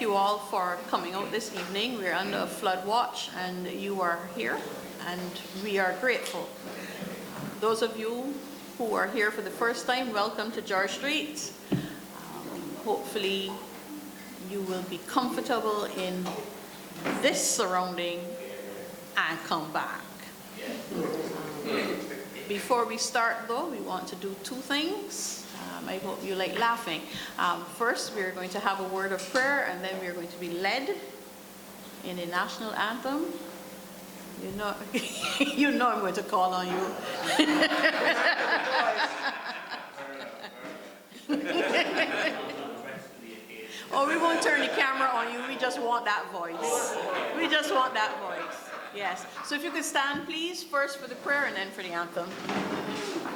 you all for coming out this evening. We're under a flood watch and you are here and we are grateful. Those of you who are here for the first time, welcome to George Street. Hopefully you will be comfortable in this surrounding and come back. Before we start though, we want to do two things. I hope you like laughing. First, we're going to have a word of prayer, and then we're going to be led in the national anthem. You know, you know I'm going to call on you. Oh, we won't turn the camera on you. We just want that voice. We just want that voice. Yes. So if you could stand, please, first for the prayer and then for the anthem.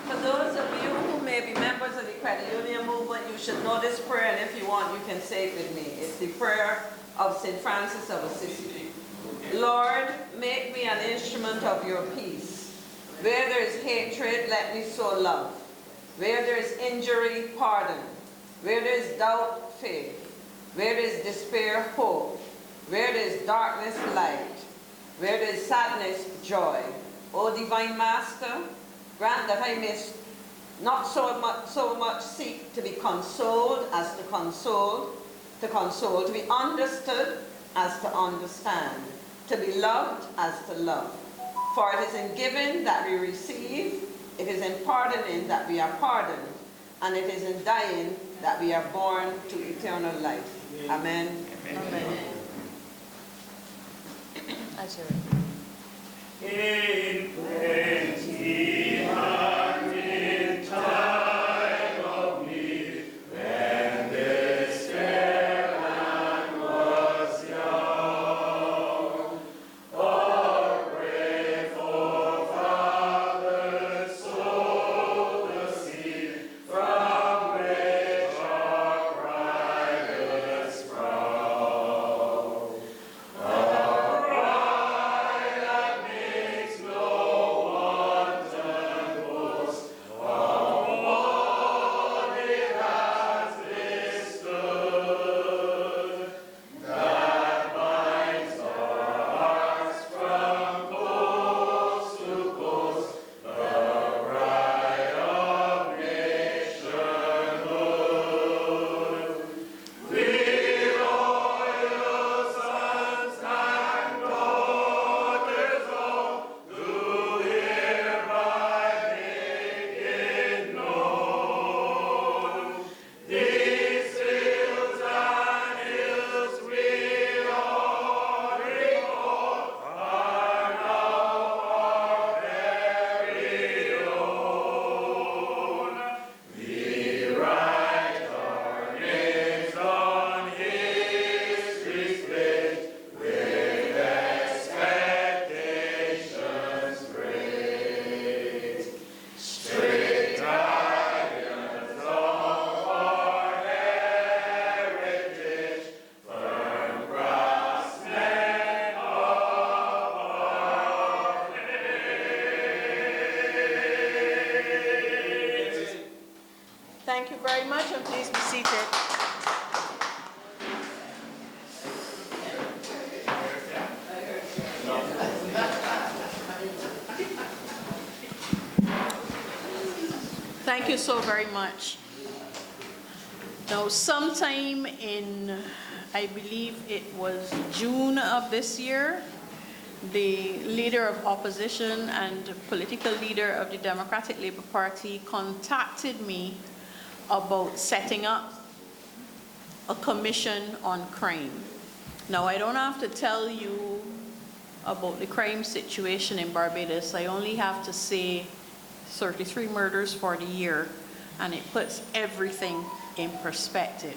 For those of you who may be members of the credit union movement, you should know this prayer, and if you want, you can say it with me. It's the prayer of St. Francis of Assisi. Lord, make me an instrument of your peace. Where there is hatred, let me sow love. Where there is injury, pardon. Where there is doubt, faith. Where there is despair, hope. Where there is darkness, light. Where there is sadness, joy. O Divine Master, grant that I may not so much seek to be consoled as to console, to be understood as to understand, to be loved as to love. For it is in giving that we receive, it is in pardoning that we are pardoned, and it is in dying that we are born to eternal life. Amen. Amen. As you're in plenty and in time of need, when despair and was young, our grateful Father sowed the seed from which our pride is sprout. Thank you very much, and please be seated. Thank you so very much. Now, sometime in, I believe it was June of this year, the leader of opposition and political leader of the Democratic Labour Party contacted me about setting up a commission on crime. Now, I don't have to tell you about the crime situation in Barbados. I only have to say 33 murders for the year, and it puts everything in perspective.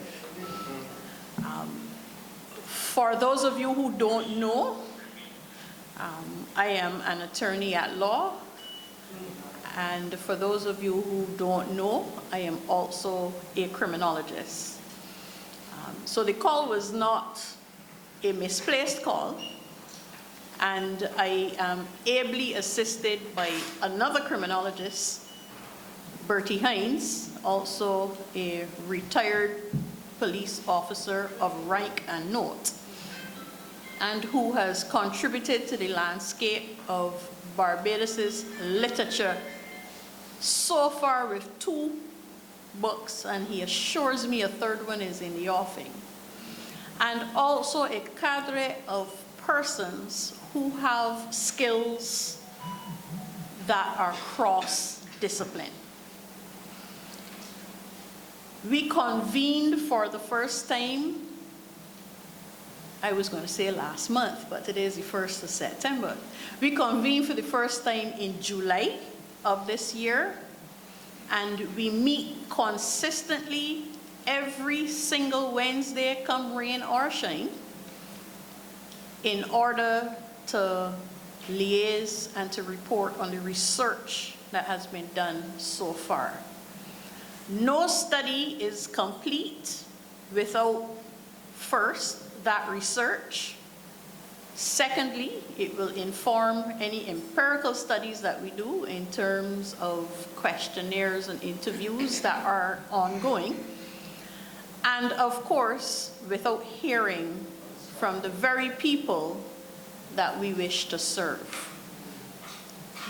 For those of you who don't know, I am an attorney at law. And for those of you who don't know, I am also a criminologist. So the call was not a misplaced call, and I am ably assisted by another criminologist, Bertie Hines, also a retired police officer of rank and note, and who has contributed to the landscape of Barbados's literature so far with 2 books, and he assures me a 3rd one is in the offing. And also a cadre of persons who have skills that are cross-discipline. We convened for the first time, I was going to say last month, but today is the 1st of September. We convened for the first time in July of this year, and we meet consistently every single Wednesday, come rain or shine, in order to liaise and to report on the research that has been done so far. No study is complete without, first, that research. Secondly, it will inform any empirical studies that we do in terms of questionnaires and interviews that are ongoing. And of course, without hearing from the very people that we wish to serve.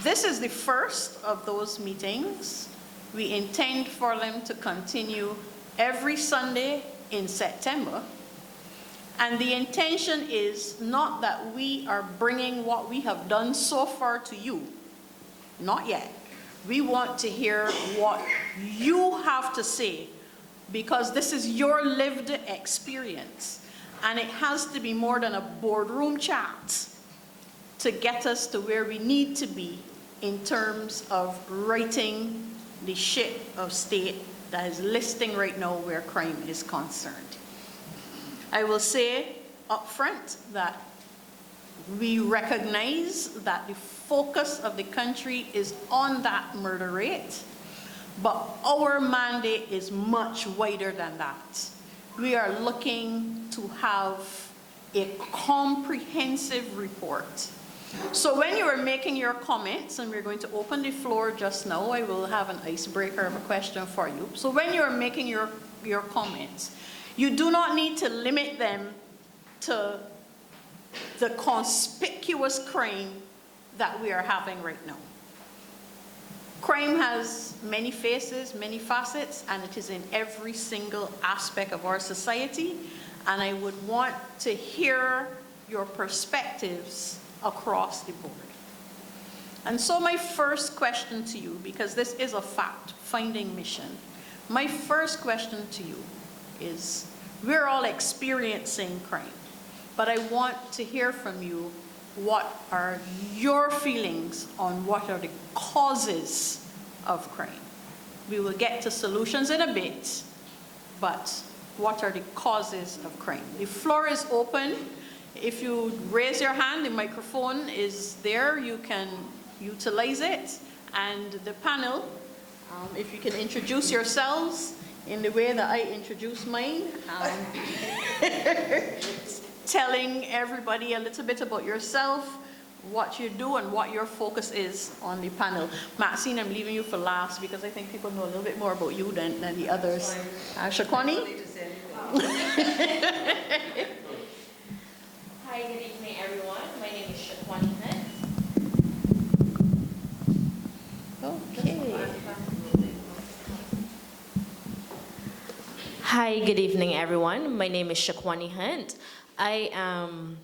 This is the first of those meetings. We intend for them to continue every Sunday in September. And the intention is not that we are bringing what we have done so far to you. Not yet. We want to hear what you have to say, because this is your lived experience. And it has to be more than a boardroom chat to get us to where we need to be in terms of righting the ship of state that is listing right now where crime is concerned. I will say up front that we recognize that the focus of the country is on that murder rate, but our mandate is much wider than that. We are looking to have a comprehensive report. So when you are making your comments, and we're going to open the floor just now, I will have an icebreaker of a question for you. So when you are making your comments, you do not need to limit them to the conspicuous crime that we are having right now. Crime has many faces, many facets, and it is in every single aspect of our society. And I would want to hear your perspectives across the board. And so my first question to you, because this is a fact-finding mission, my first question to you is, we're all experiencing crime, but I want to hear from you, what are your feelings on what are the causes of crime? We will get to solutions in a bit, but what are the causes of crime? The floor is open. If you raise your hand, the microphone is there. You can utilize it. And the panel, if you can introduce yourselves in the way that I introduce mine, telling everybody a little bit about yourself, what you do, and what your focus is on the panel. Maxine, I'm leaving you for last because I think people know a little bit more about you than the others. Shakwani? Hi, good evening, everyone. My name is Shakwani Hunt. Okay. Hi, good evening, everyone. My name is Shakwani Hunt. I am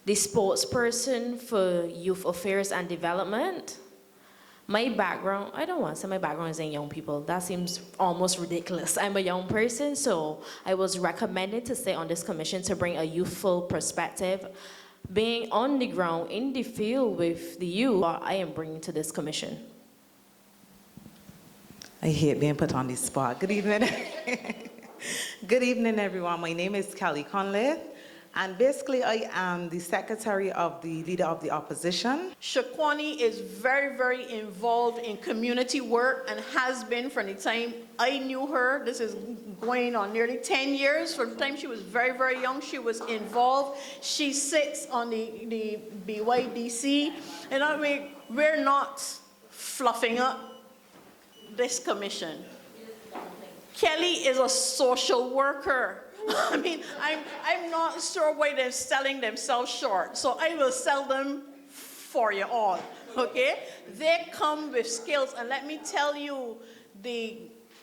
the spokesperson for Youth Affairs and Development. My background, I don't want to say my background is in young people. That seems almost ridiculous. I'm a young person, so I was recommended to stay on this commission to bring a youthful perspective. Being on the ground, in the field with the youth, I am bringing to this commission. I hate being put on the spot. Good evening. Good evening, everyone. My name is Kelly Conley, and basically I am the secretary of the Leader of the Opposition. Shakwani is very, very involved in community work and has been from the time I knew her. This is going on nearly 10 years. From the time she was very, very young, she was involved. She sits on the BYDC. And I mean, we're not fluffing up this commission. Kelly is a social worker. I mean, I'm not sure why they're selling themselves short, so I will sell them for you all, okay? They come with skills, and let me tell you, the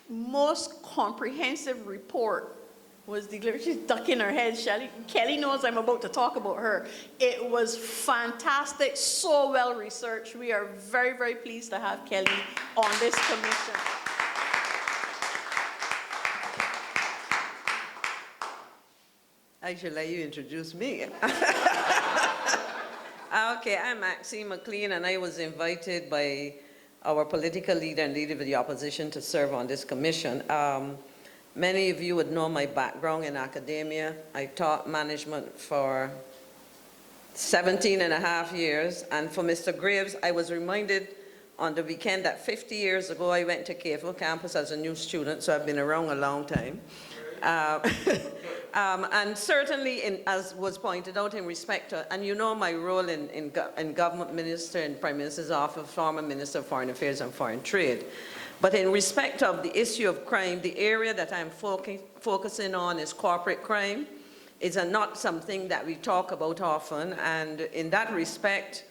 most comprehensive report was delivered. She's ducking her head. Kelly knows I'm about to talk about her. It was fantastic, so well researched. We are very, very pleased to have Kelly on this commission. I should let you introduce me. Okay, I'm Maxine McLean, and I was invited by our political leader and leader of the opposition to serve on this commission. Many of you would know my background in academia. I taught management for 17 and a half years, and for Mr. Graves, I was reminded on the weekend that 50 years ago I went to Cavell campus as a new student, so I've been around a long time. And certainly, as was pointed out in respect to, and you know my role in government minister and Prime Minister's office, former Minister of Foreign Affairs and Foreign Trade. But in respect of the issue of crime, the area that I'm focusing on is corporate crime. It's not something that we talk about often, and in that respect,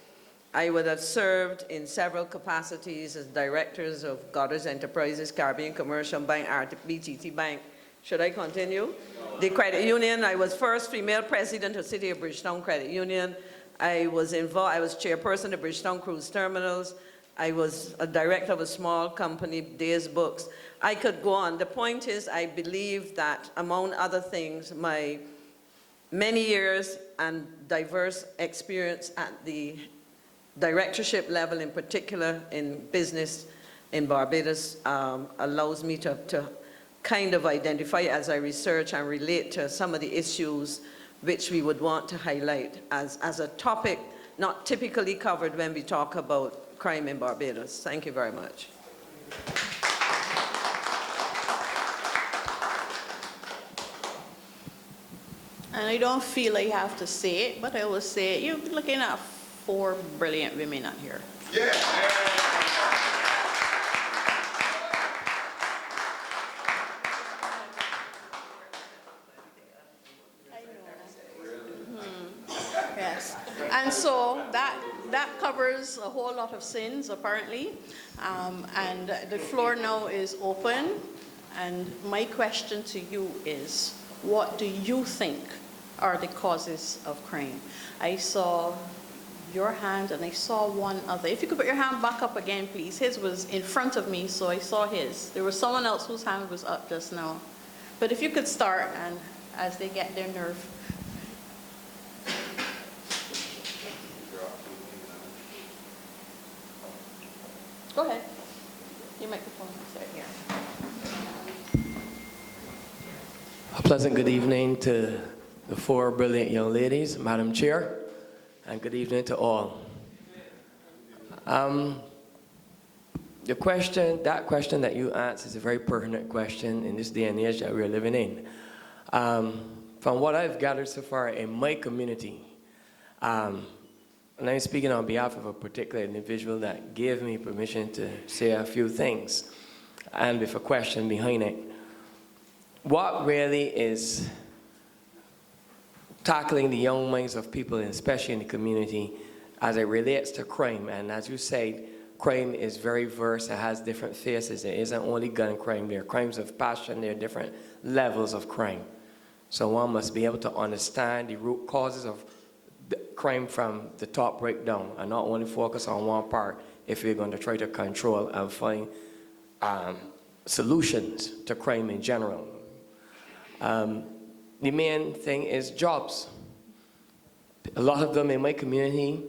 I would have served in several capacities as directors of Goddard's Enterprises, Caribbean Commercial Bank, BTT Bank. Should I continue? The credit union, I was first female president of City of Bridgetown Credit Union. I was chairperson of Bridgetown Cruise Terminals. I was a director of a small company, Days Books. I could go on. The point is, I believe that, among other things, my many years and diverse experience at the directorship level, in particular in business in Barbados, allows me to kind of identify as I research and relate to some of the issues which we would want to highlight as a topic not typically covered when we talk about crime in Barbados. Thank you very much. And I don't feel I have to say it, but I will say it. You're looking at 4 brilliant women out here. Yeah. Yes, and so that covers a whole lot of sins, apparently, and the floor now is open, and my question to you is, what do you think are the causes of crime? I saw your hand, and I saw one other. If you could put your hand back up again, please. His was in front of me, so I saw his. There was someone else whose hand was up just now. But if you could start, and as they get their nerve. Go ahead. Your microphone is right here. A pleasant good evening to the 4 brilliant young ladies, Madam Chair, and good evening to all. That question that you asked is a very pertinent question in this day and age that we're living in. From what I've gathered so far in my community, and I'm speaking on behalf of a particular individual that gave me permission to say a few things, and with a question behind it. What really is tackling the young minds of people, especially in the community, as it relates to crime? And as you said, crime is very diverse. It has different faces. It isn't only gun crime. There are crimes of passion. There are different levels of crime. So one must be able to understand the root causes of the crime from the top right down, and not only focus on one part if we're going to try to control and find solutions to crime in general. The main thing is jobs. A lot of them in my community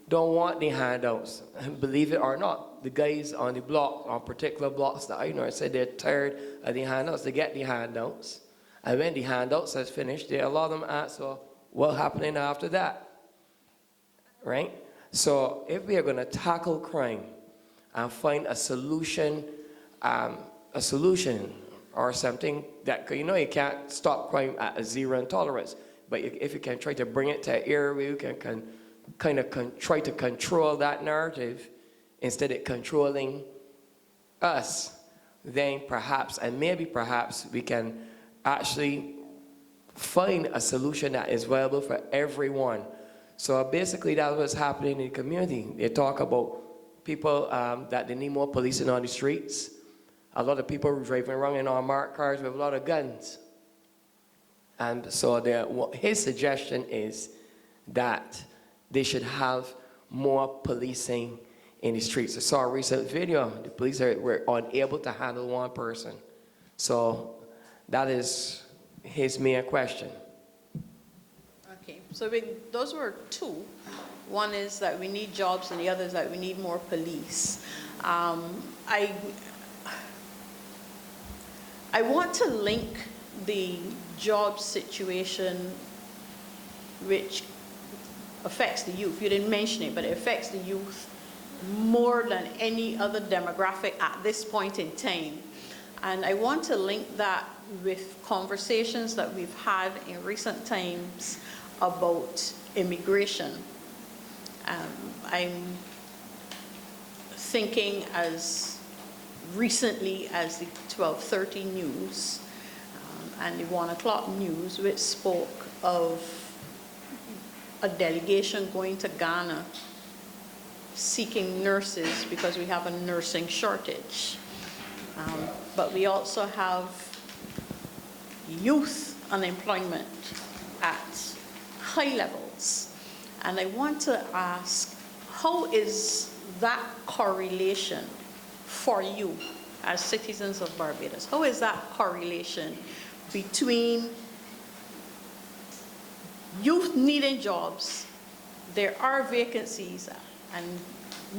don't want the handouts. Believe it or not, the guys on the block, on particular blocks that I know, say they're tired of the handouts. They get the handouts, and when the handouts are finished, a lot of them ask, well, what's happening after that? Right? So if we are going to tackle crime and find a solution or something that, you know, you can't stop crime at a zero tolerance, but if you can try to bring it to an area where you can try to control that narrative instead of controlling us, then perhaps, and maybe perhaps, we can actually find a solution that is viable for everyone. So basically that's what's happening in the community. They talk about people that they need more policing on the streets. A lot of people driving around in unmarked cars with a lot of guns. And so his suggestion is that they should have more policing in the streets. I saw a recent video. The police were unable to handle one person. So that is his main question. Okay, so those were two. One is that we need jobs, and the other is that we need more police. I want to link the job situation, which affects the youth. You didn't mention it, but it affects the youth more than any other demographic at this point in time. And I want to link that with conversations that we've had in recent times about immigration. I'm thinking as recently as the 12:30 news and the 1 o'clock news, which spoke of a delegation going to Ghana seeking nurses because we have a nursing shortage. But we also have youth unemployment at high levels. And I want to ask, how is that correlation for you as citizens of Barbados? How is that correlation between youth needing jobs, there are vacancies, and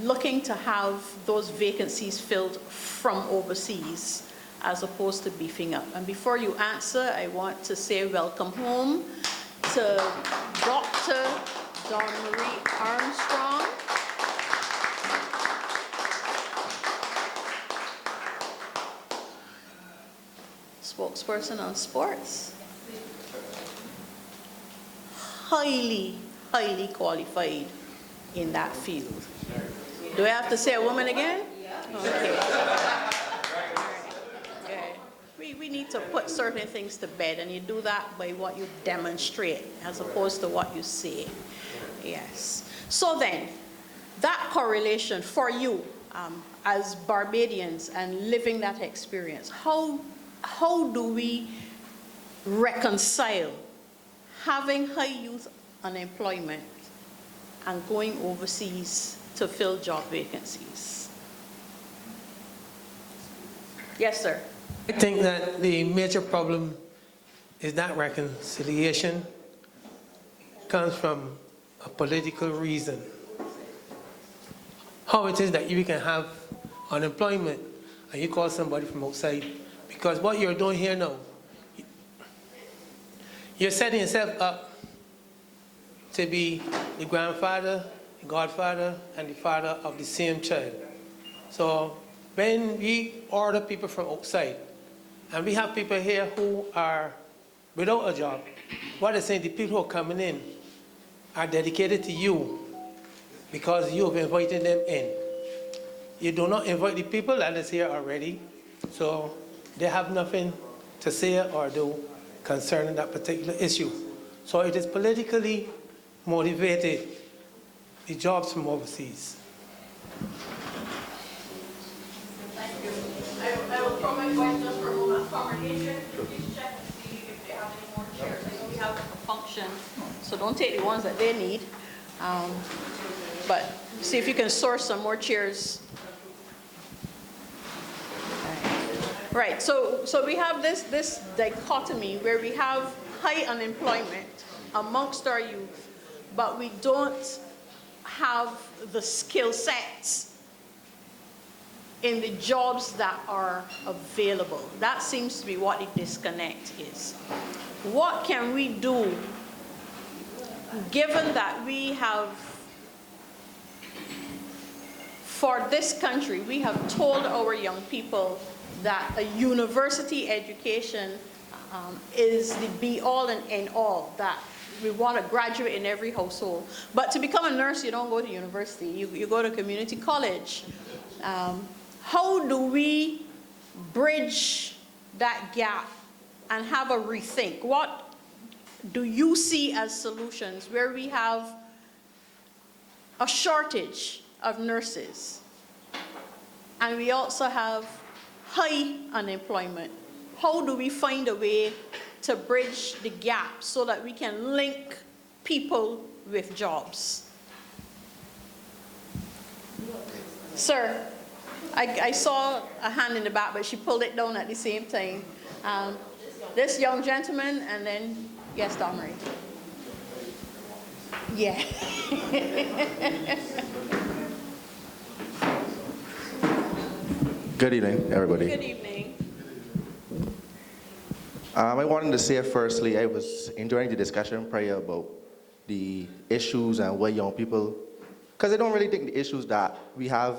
looking to have those vacancies filled from overseas as opposed to beefing up? And before you answer, I want to say welcome home to Dr. Dawn Marie Armstrong. Spokesperson on sports. Highly qualified in that field. Do I have to say a woman again? Okay. Yeah. We need to put certain things to bed, and you do that by what you demonstrate as opposed to what you say. Yes. So then, that correlation for you as Barbadians and living that experience, how do we reconcile having high youth unemployment and going overseas to fill job vacancies? Yes, sir. I think that the major problem is that reconciliation comes from a political reason. How it is that you can have unemployment and you call somebody from outside, because what you're doing here now, you're setting yourself up to be the grandfather, the godfather, and the father of the same child. So when we order people from outside, and we have people here who are without a job, what they're saying, the people who are coming in are dedicated to you because you have invited them in. You do not invite the people that is here already, so they have nothing to say or do concerning that particular issue. So it is politically motivated, the jobs from overseas. Thank you. I will throw my questions for a moment. Congregation, please check and see if they have any more chairs. I know we have a function, so don't take the ones that they need. But see if you can source some more chairs. Right, so we have this dichotomy where we have high unemployment amongst our youth, but we don't have the skill sets in the jobs that are available. That seems to be what the disconnect is. What can we do, given that we have, for this country, we have told our young people that a university education is the be-all and end-all, that we want a graduate in every household. But to become a nurse, you don't go to university, you go to community college. How do we bridge that gap and have a rethink? What do you see as solutions where we have a shortage of nurses and we also have high unemployment? How do we find a way to bridge the gap so that we can link people with jobs? Sir, I saw a hand in the back, but she pulled it down at the same time. This young gentleman, and then, yes, Domri. Yeah. Good evening, everybody. Good evening. I wanted to say firstly, I was enjoying the discussion prior about the issues and where young people, because I don't really think the issues that we have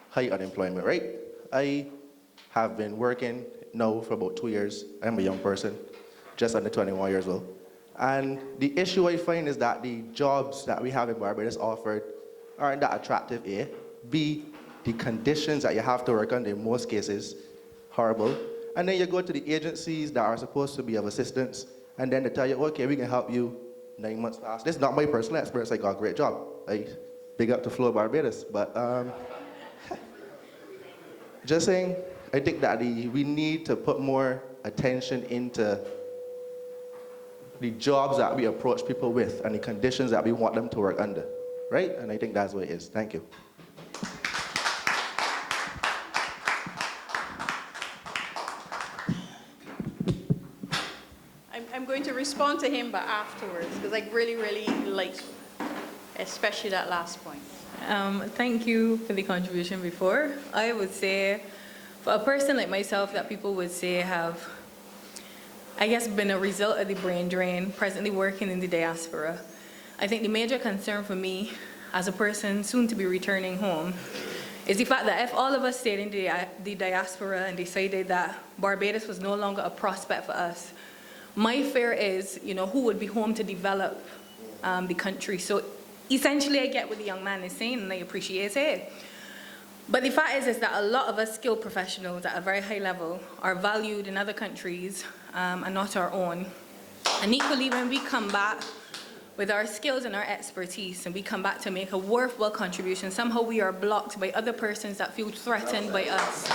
high unemployment, right? I have been working now for about 2 years. I'm a young person, just under 21 years old. And the issue I find is that the jobs that we have in Barbados offered aren't that attractive, A. B, the conditions that you have to work under in most cases, horrible. And then you go to the agencies that are supposed to be of assistance, and then they tell you, okay, we can help you 9 months past. This is not my personal experience. I got a great job. I big up to Flow Barbados. But just saying, I think that we need to put more attention into the jobs that we approach people with and the conditions that we want them to work under, right? And I think that's what it is. Thank you. I'm going to respond to him, but afterwards, because I really, really like, especially that last point. Thank you for the contribution before. I would say, for a person like myself that people would say have, I guess, been a result of the brain drain, presently working in the diaspora, I think the major concern for me as a person soon to be returning home is the fact that if all of us stayed in the diaspora and decided that Barbados was no longer a prospect for us, my fear is, who would be home to develop the country? So essentially, I get what the young man is saying, and I appreciate it. But the fact is that a lot of us skilled professionals at a very high level are valued in other countries and not our own. And equally, when we come back with our skills and our expertise, and we come back to make a worthwhile contribution, somehow we are blocked by other persons that feel threatened by us,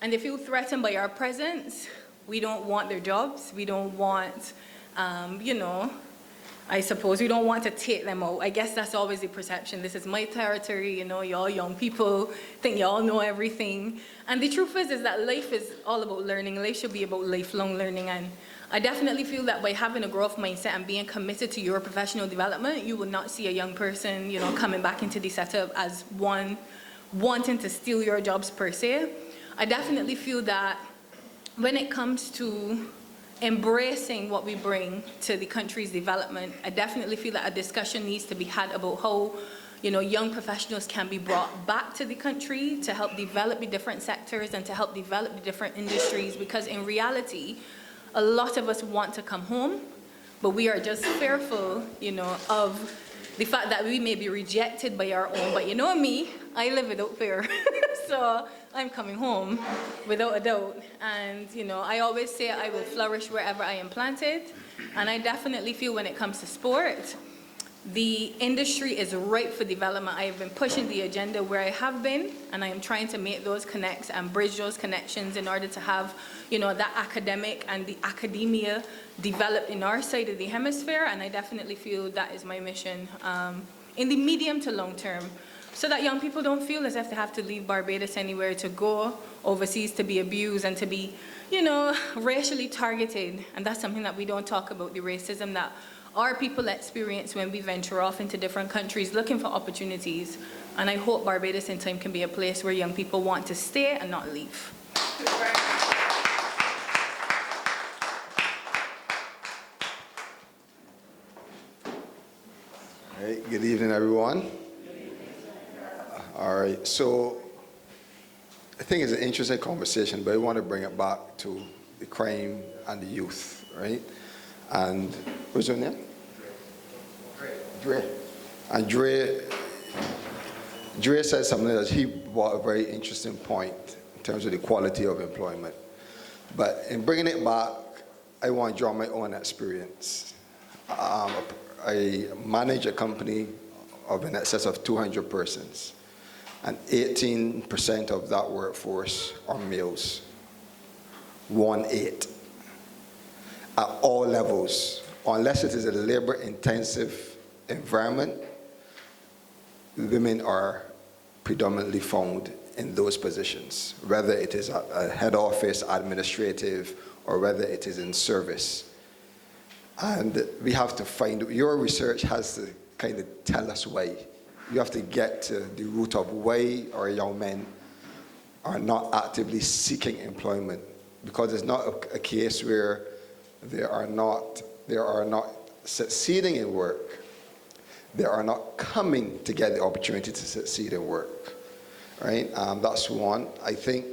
and they feel threatened by our presence. We don't want their jobs. We don't want, I suppose we don't want to take them out. I guess that's always the perception. This is my territory, y'all young people think y'all know everything. And the truth is that life is all about learning. Life should be about lifelong learning. And I definitely feel that by having a growth mindset and being committed to your professional development, you will not see a young person, coming back into the setup as one wanting to steal your jobs per se. I definitely feel that when it comes to embracing what we bring to the country's development, I definitely feel that a discussion needs to be had about how, young professionals can be brought back to the country to help develop the different sectors and to help develop the different industries, because in reality, a lot of us want to come home, but we are just fearful, of the fact that we may be rejected by our own. But me, I live without fear. So I'm coming home without a doubt. And, I always say I will flourish wherever I am planted. And I definitely feel when it comes to sport, the industry is ripe for development. I have been pushing the agenda where I have been, and I am trying to make those connects and bridge those connections in order to have, that academic and the academia developed in our side of the hemisphere. And I definitely feel that is my mission in the medium to long term, so that young people don't feel as if they have to leave Barbados anywhere to go overseas to be abused and to be, racially targeted. And that's something that we don't talk about, the racism that our people experience when we venture off into different countries looking for opportunities. And I hope Barbados in time can be a place where young people want to stay and not leave. Hey, good evening, everyone. All right, so I think it's an interesting conversation, but I want to bring it back to the crime and the youth, right? And what's your name? Dre. And Dre, Dre said something that he brought a very interesting point in terms of the quality of employment. But in bringing it back, I want to draw my own experience. I manage a company of in excess of 200 persons, and 18% of that workforce are males. 1/8. At all levels, unless it is a labor-intensive environment, women are predominantly found in those positions, whether it is a head office, administrative, or whether it is in service. And we have to find, your research has to kind of tell us why. You have to get to the root of why our young men are not actively seeking employment, because it's not a case where they are not succeeding in work. They are not coming to get the opportunity to succeed in work, right? That's one. I think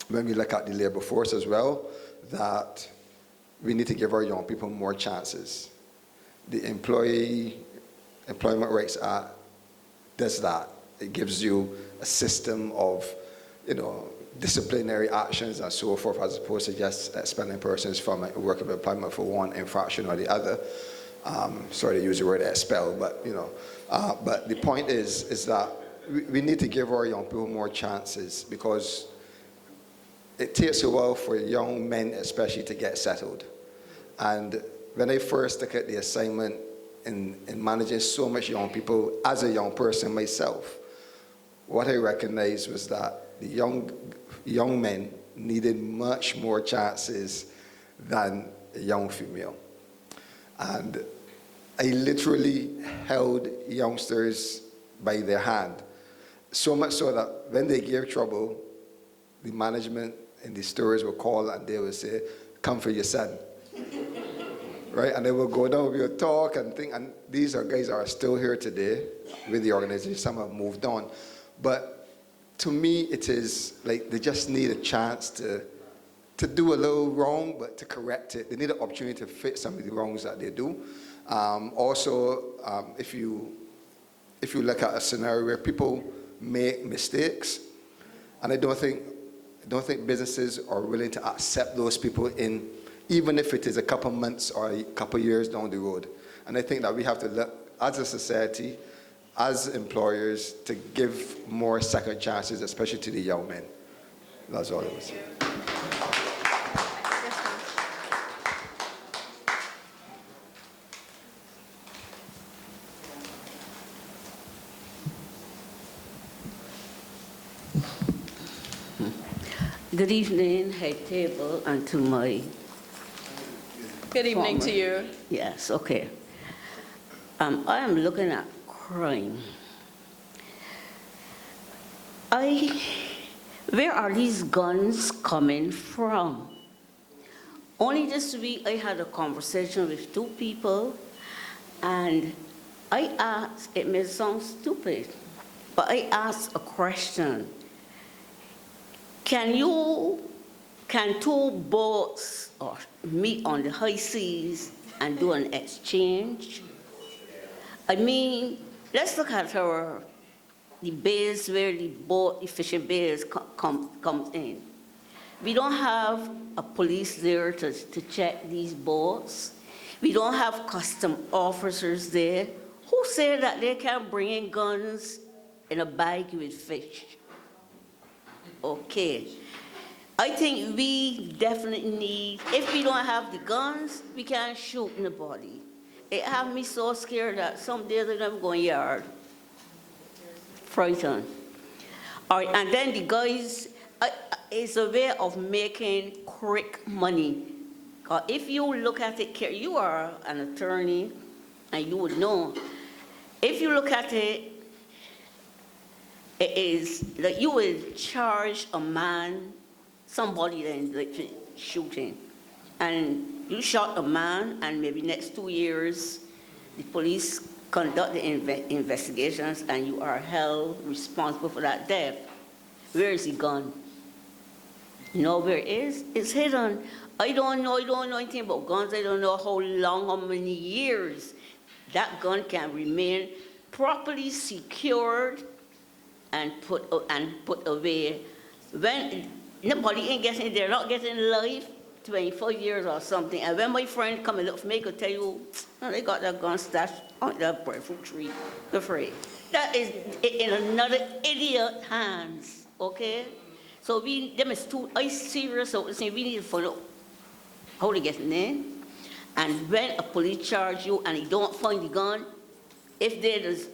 when we look at the labor force as well, that we need to give our young people more chances. The Employment Rights Act does that. It gives you a system of, disciplinary actions and so forth, as opposed to just expelling persons from work of employment for one infraction or the other. Sorry to use the word expel, but but the point is that we need to give our young people more chances, because it takes a while for young men especially to get settled. And when I first look at the assignment in managing so much young people as a young person myself, what I recognized was that the young men needed much more chances than a young female. And I literally held youngsters by their hand, so much so that when they gave trouble, the management in the stores would call and they would say, "Come for your son." Right? And they will go down, we will talk and think, and these are guys are still here today with the organization. Some have moved on. But to me, it is like they just need a chance to do a little wrong, but to correct it. They need an opportunity to fix some of the wrongs that they do. If you look at a scenario where people make mistakes, and I don't think businesses are willing to accept those people in, even if it is a couple months or a couple years down the road. And I think that we have to look, as a society, as employers, to give more second chances, especially to the young men. That's all I was saying. Good evening, head table, and to my... Good evening to you. Yes, okay. I am looking at crime. Where are these guns coming from? Only this week I had a conversation with two people, and I asked, it may sound stupid, but I asked a question. Can two boats meet on the high seas and do an exchange? I mean, let's look at the bays where the fishing bays come in. We don't have a police there to check these boats. We don't have custom officers there. Who said that they can bring in guns in a bag with fish? Okay. I think we definitely need, if we don't have the guns, we can't shoot nobody. It had me so scared that some days I'm going yard. Frightened. All right, and then the guys, it's a way of making quick money. If you look at it, you are an attorney, and you would know. If you look at it, it is that you will charge a man, somebody then like shooting, and you shot a man, and maybe next 2 years, the police conduct the investigations, and you are held responsible for that death. Where is the gun? You know where it is? It's hidden. I don't know anything about guns. I don't know how many years that gun can remain properly secured and put away. When nobody ain't getting, they're not getting life, 24 years or something. And when my friend come and look for me, could tell you, oh, they got that gun stashed on that breadfruit tree. Afraid. That is in another idiot hands, okay? So them is too serious, so we need to follow how they get in. And when a police charge you and they don't find the gun, if they just,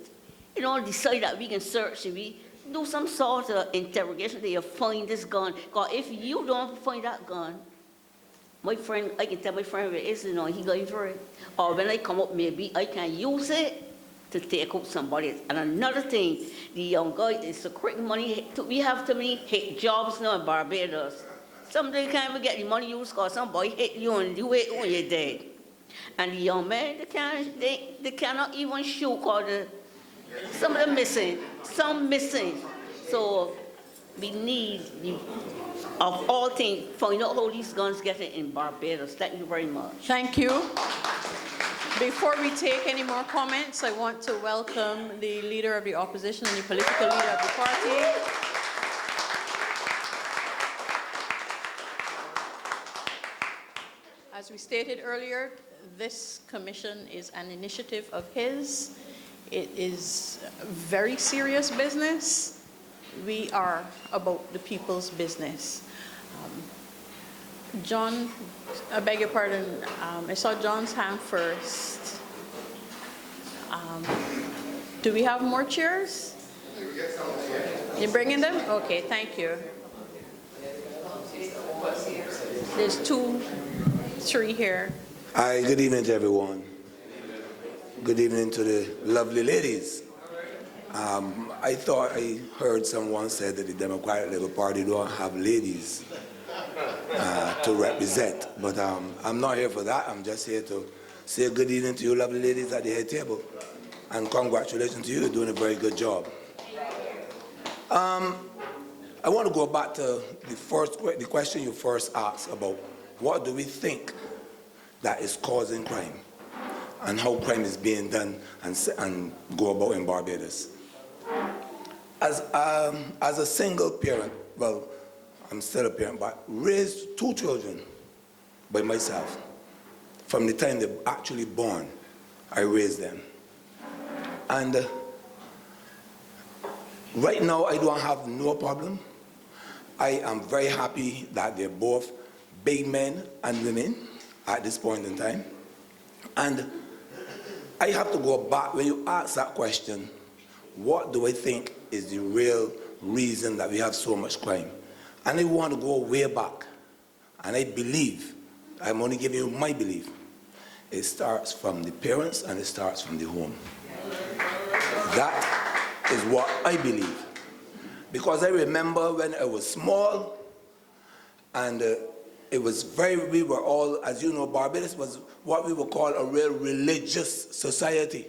decide that we can search, we do some sort of interrogation, they find this gun. Because if you don't find that gun, my friend, I can tell my friend where it is, he going for it. Or when I come up, maybe I can use it to take out somebody else. And another thing, the young guy is secreting money. We have too many hit jobs now in Barbados. Somebody can't even get the money used because somebody hit you and you wait when you're dead. And the young men, they cannot even shoot because some of them missing, some missing. So we need, of all things, find out how these guns get in Barbados. Thank you very much. Thank you. Before we take any more comments, I want to welcome the Leader of the Opposition and the political leader of the party. As we stated earlier, this commission is an initiative of his. It is very serious business. We are about the people's business. John, I beg your pardon, I saw John's hand first. Do we have more chairs? You're bringing them? Okay, thank you. There's 2, 3 here. Hi, good evening to everyone. Good evening to the lovely ladies. I thought I heard someone say that the Democratic Labour Party don't have ladies to represent, but I'm not here for that. I'm just here to say good evening to you lovely ladies at the head table, and congratulations to you. You're doing a very good job. I want to go back to the question you first asked about what do we think that is causing crime and how crime is being done and go about in Barbados. As a single parent, well, I'm still a parent, but raised 2 children by myself. From the time they were actually born, I raised them. And right now, I don't have no problem. I am very happy that they're both big men and women at this point in time. And I have to go back, when you ask that question, what do I think is the real reason that we have so much crime? And I want to go way back. And I believe, I'm only giving you my belief, it starts from the parents and it starts from the home. That is what I believe. Because I remember when I was small, and we were all, as you know, Barbados was what we would call a real religious society.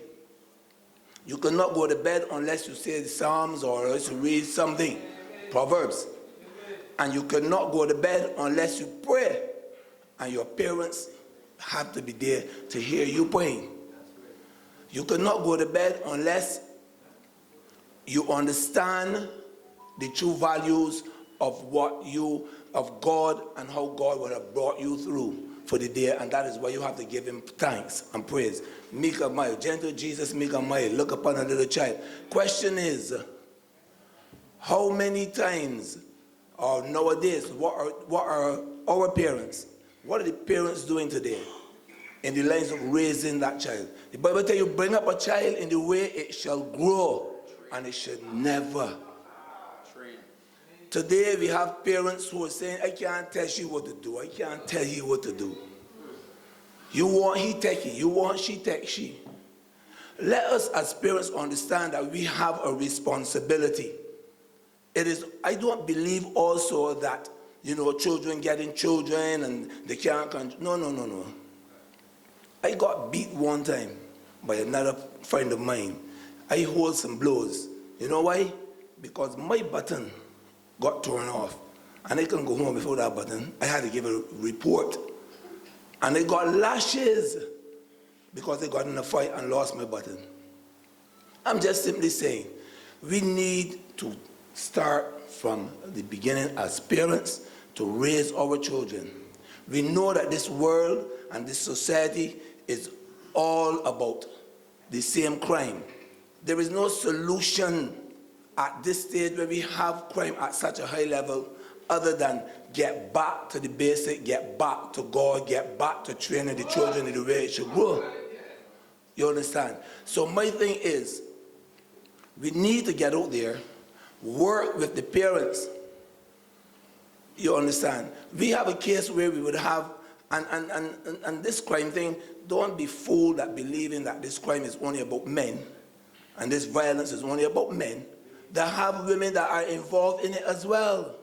You cannot go to bed unless you say the Psalms or else you read something, Proverbs. And you cannot go to bed unless you pray. And your parents have to be there to hear you praying. You cannot go to bed unless you understand the true values of of God and how God would have brought you through for the day, and that is why you have to give him thanks and praise. Meek and mild, gentle Jesus, meek and mild, look upon a little child. Question is, how many times, or nowadays, what are our parents, what are the parents doing today in the lines of raising that child? The Bible tells you, bring up a child in the way it shall grow, and it should never. Today we have parents who are saying, I can't tell you what to do. I can't tell you what to do. You want he take it. You want she take she. Let us as parents understand that we have a responsibility. I don't believe also that, children getting children and they can't, no. I got beat one time by another friend of mine. I hold some blows. You know why? Because my button got torn off. And I couldn't go home before that button. I had to give a report. And I got lashes because I got in a fight and lost my button. I'm just simply saying, We need to start from the beginning as parents to raise our children. We know that this world and this society is all about the same crime. There is no solution at this stage where we have crime at such a high level other than get back to the basic, get back to God, get back to training the children in the way it should grow. You understand? So my thing is, we need to get out there, work with the parents. You understand? We have a case where we would have, and this crime thing, don't be fooled that believing that this crime is only about men, and this violence is only about men. There have women that are involved in it as well.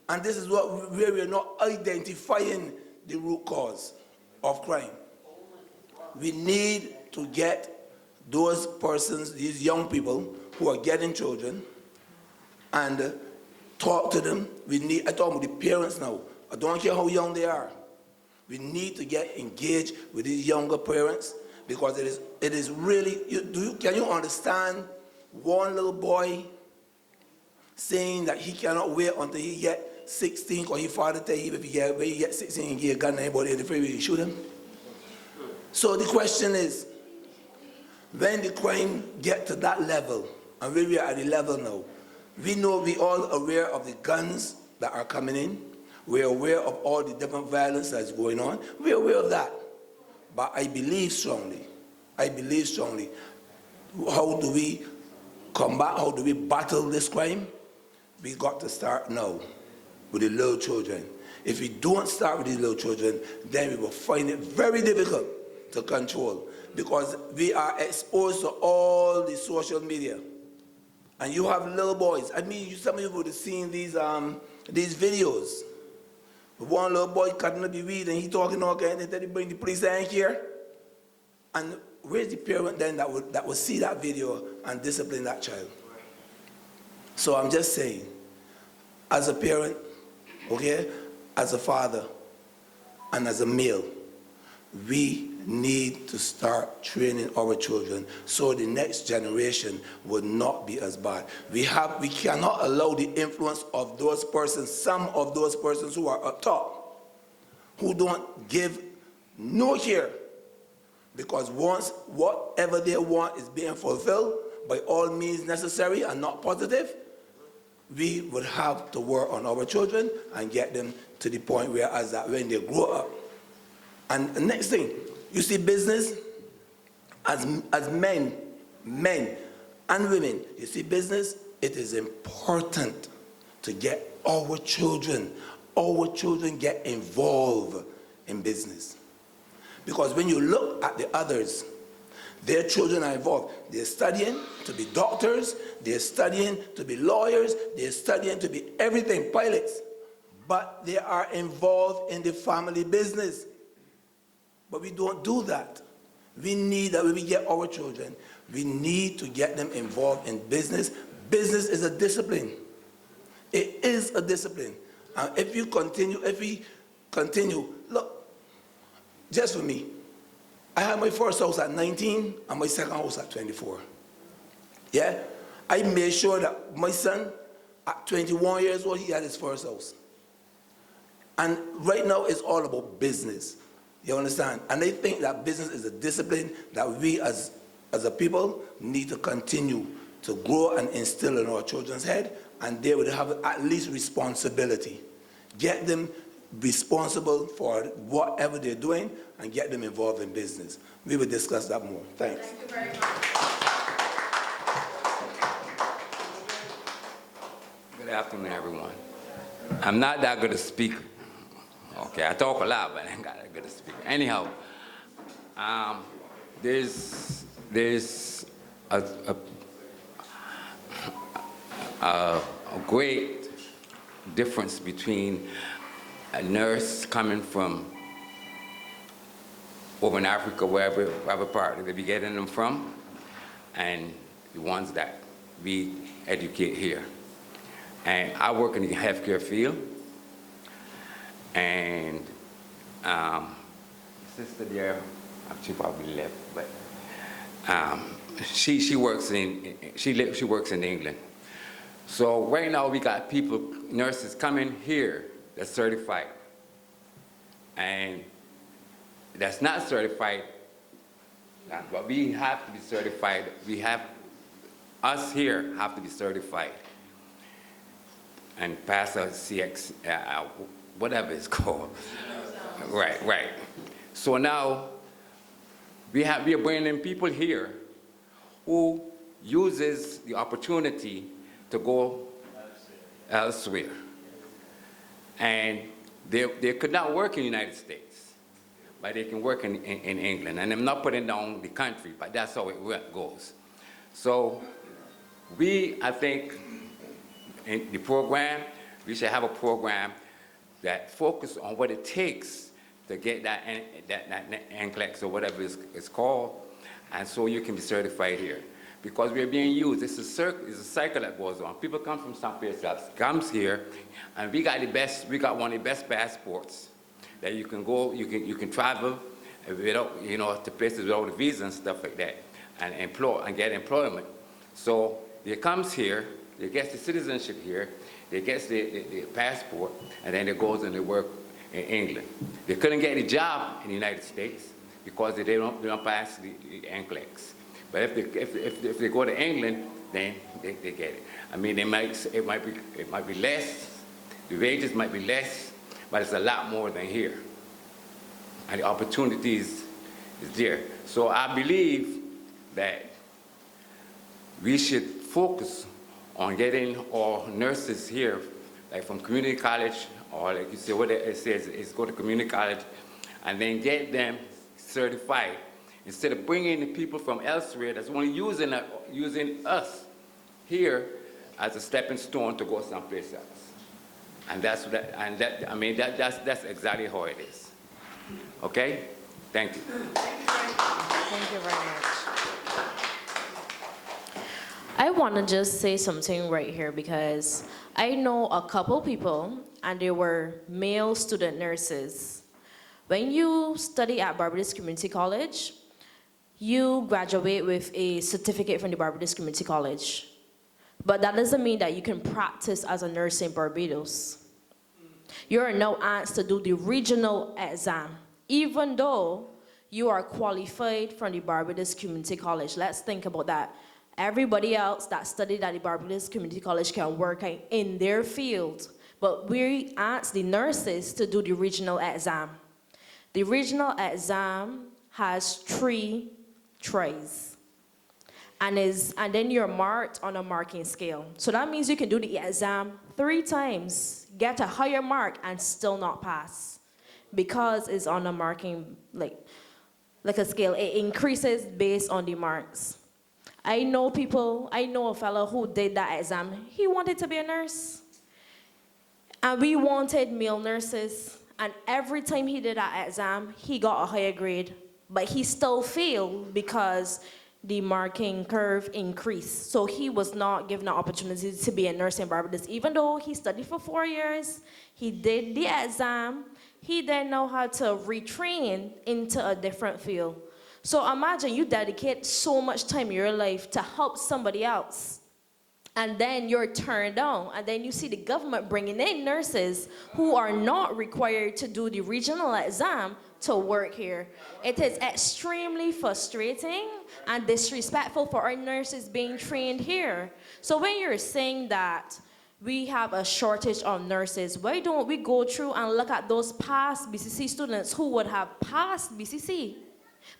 And this is where we're not identifying the root cause of crime. We need to get those persons, these young people who are getting children, and talk to them. I talk about the parents now. I don't care how young they are. We need to get engaged with these younger parents because it is really, can you understand one little boy saying that he cannot wait until he get 16 because his father tell him when he get 16 he get a gun and anybody in the freeway you shoot him? So the question is, when the crime get to that level, and where we are at the level now, we know we all aware of the guns that are coming in. We're aware of all the different violence that's going on. We're aware of that. But I believe strongly, how do we combat, how do we battle this crime? We got to start now with the little children. If we don't start with the little children, then we will find it very difficult to control because we are exposed to all the social media. And you have little boys. I mean, some of you would have seen these videos. One little boy cutting up the weed and he talking all kind and then he bring the police in here. And where's the parent then that would see that video and discipline that child? So I'm just saying, as a parent, okay, as a father, and as a male, we need to start training our children so the next generation will not be as bad. We cannot allow the influence of those persons, some of those persons who are up top, who don't give no care, because once whatever they want is being fulfilled by all means necessary and not positive, we would have to work on our children and get them to the point where as that when they grow up. And the next thing, you see business as men and women, you see business, it is important to get our children get involved in business. Because when you look at the others, their children are involved. They're studying to be doctors, they're studying to be lawyers, they're studying to be everything, pilots, but they are involved in the family business. But we don't do that. We need that when we get our children, we need to get them involved in business. Business is a discipline. It is a discipline. And if we continue, look, just for me, I had my first house at 19 and my second house at 24. Yeah? I made sure that my son, at 21 years old, he had his first house. And right now, it's all about business. You understand? And I think that business is a discipline that we as a people need to continue to grow and instill in our children's head, and they would have at least responsibility. Get them responsible for whatever they're doing and get them involved in business. We will discuss that more. Thanks. Thank you very much. Good afternoon, everyone. I'm not that good a speaker. Okay, I talk a lot, but I ain't got that good a speaker. Anyhow, there's a great difference between a nurse coming from over in Africa, wherever part they be getting them from, and the ones that we educate here. And I work in the healthcare field, and sister there, she probably left, but she works in England. So right now we got nurses coming here that's certified, and that's not certified, but we have to be certified. Us here have to be certified and pass a CX, whatever it's called. Right. So now we are bringing people here who uses the opportunity to go elsewhere. And they could not work in the United States, but they can work in England. And I'm not putting down the country, but that's how it goes. So I think, in the program, we should have a program that focuses on what it takes to get that NCLEX or whatever it's called, and so you can be certified here. Because we're being used, it's a cycle that goes on. People come from someplace else, comes here, and we got one of the best passports that you can go, you can travel without, to places without a visa and stuff like that, and get employment. So they comes here, they get the citizenship here, they get the passport, and then they goes and they work in England. They couldn't get a job in the United States because they don't pass the NCLEX. But if they go to England, then they get it. I mean, it might be less, the wages might be less, but it's a lot more than here. And the opportunities is there. So I believe that we should focus on getting our nurses here, like from community college, or like you say, what it says is go to community college, and then get them certified, instead of bringing the people from elsewhere that's only using us here as a stepping stone to go someplace else. And that's exactly how it is. Okay? Thank you. Thank you very much. I want to just say something right here because I know a couple people, and they were male student nurses. When you study at Barbados Community College, you graduate with a certificate from the Barbados Community College. But that doesn't mean that you can practice as a nurse in Barbados. You are now asked to do the regional exam, even though you are qualified from the Barbados Community College. Let's think about that. Everybody else that studied at the Barbados Community College can work in their field, but we asked the nurses to do the regional exam. The regional exam has 3 tries, and then you're marked on a marking scale. So that means you can do the exam 3 times, get a higher mark, and still not pass, because it's on a marking, like a scale. It increases based on the marks. I know a fellow who did that exam. He wanted to be a nurse. And we wanted male nurses. And every time he did that exam, he got a higher grade. But he still failed because the marking curve increased. So he was not given an opportunity to be a nurse in Barbados. Even though he studied for 4 years, he did the exam, he then know how to retrain into a different field. So imagine you dedicate so much time in your life to help somebody else, and then you're turned down, and then you see the government bringing in nurses who are not required to do the regional exam to work here. It is extremely frustrating and disrespectful for our nurses being trained here. So when you're saying that we have a shortage of nurses, why don't we go through and look at those past BCC students who would have passed BCC,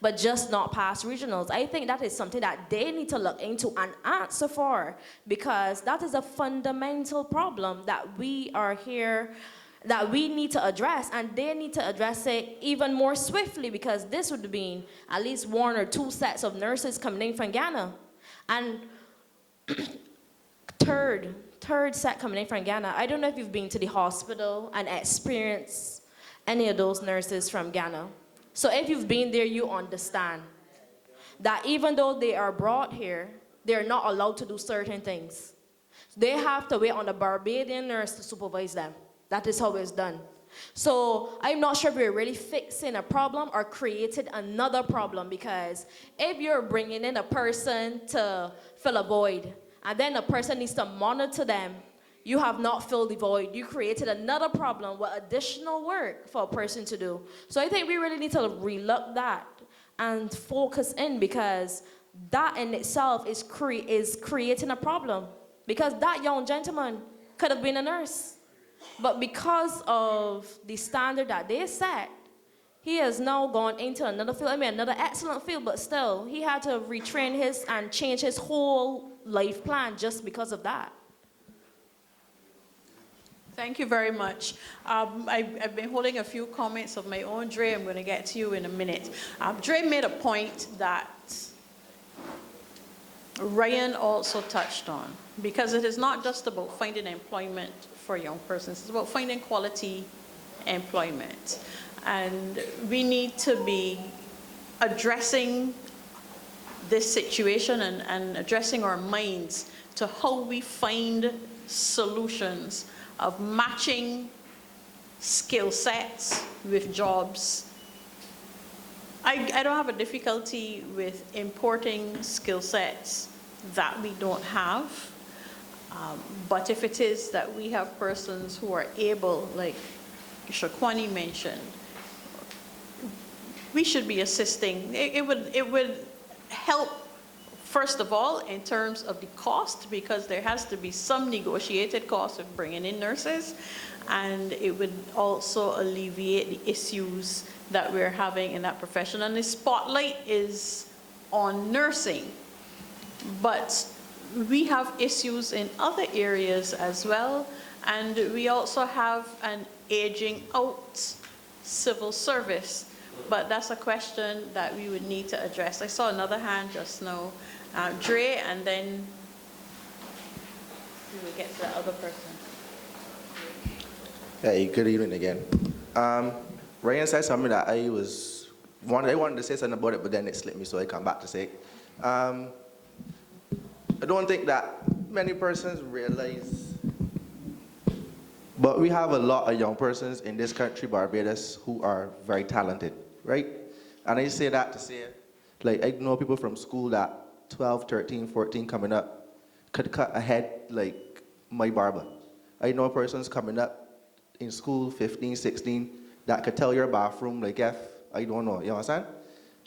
but just not past regionals? I think that is something that they need to look into and answer for, because that is a fundamental problem that we are here, that we need to address, and they need to address it even more swiftly, because this would mean at least 1 or 2 sets of nurses coming in from Ghana. And third set coming in from Ghana. I don't know if you've been to the hospital and experienced any of those nurses from Ghana. So if you've been there, you understand that even though they are brought here, they're not allowed to do certain things. They have to wait on a Barbadian nurse to supervise them. That is how it's done. So I'm not sure if we're really fixing a problem or created another problem, because if you're bringing in a person to fill a void and then a person needs to monitor them, you have not filled the void. You created another problem with additional work for a person to do. So I think we really need to relook that and focus in, because that in itself is creating a problem. Because that young gentleman could have been a nurse. But because of the standard that they set, he has now gone into another field. I mean, another excellent field, but still, he had to retrain and change his whole life plan just because of that. Thank you very much. I've been holding a few comments of my own. Dre, I'm going to get to you in a minute. Dre made a point that Ryan also touched on, because it is not just about finding employment for young persons, it's about finding quality employment. And we need to be addressing this situation and addressing our minds to how we find solutions of matching skill sets with jobs. I don't have a difficulty with importing skill sets that we don't have. But if it is that we have persons who are able, like Shakwani mentioned, we should be assisting. It would help, first of all, in terms of the cost, because there has to be some negotiated cost of bringing in nurses, and it would also alleviate the issues that we're having in that profession. And the spotlight is on nursing, but we have issues in other areas as well, and we also have an aging out civil service, but that's a question that we would need to address. I saw another hand just now. Dre, and then we will get to the other person. Hey, good evening again. Ryan said something that I wanted to say something about it, but then it slipped me, so I come back to say it. I don't think that many persons realize, but we have a lot of young persons in this country, Barbados, who are very talented, right? And I say that to say, like, I know people from school that 12, 13, 14 coming up could cut a head like my barber. I know persons coming up in school, 15, 16, that could tell your bathroom like I don't know, you understand?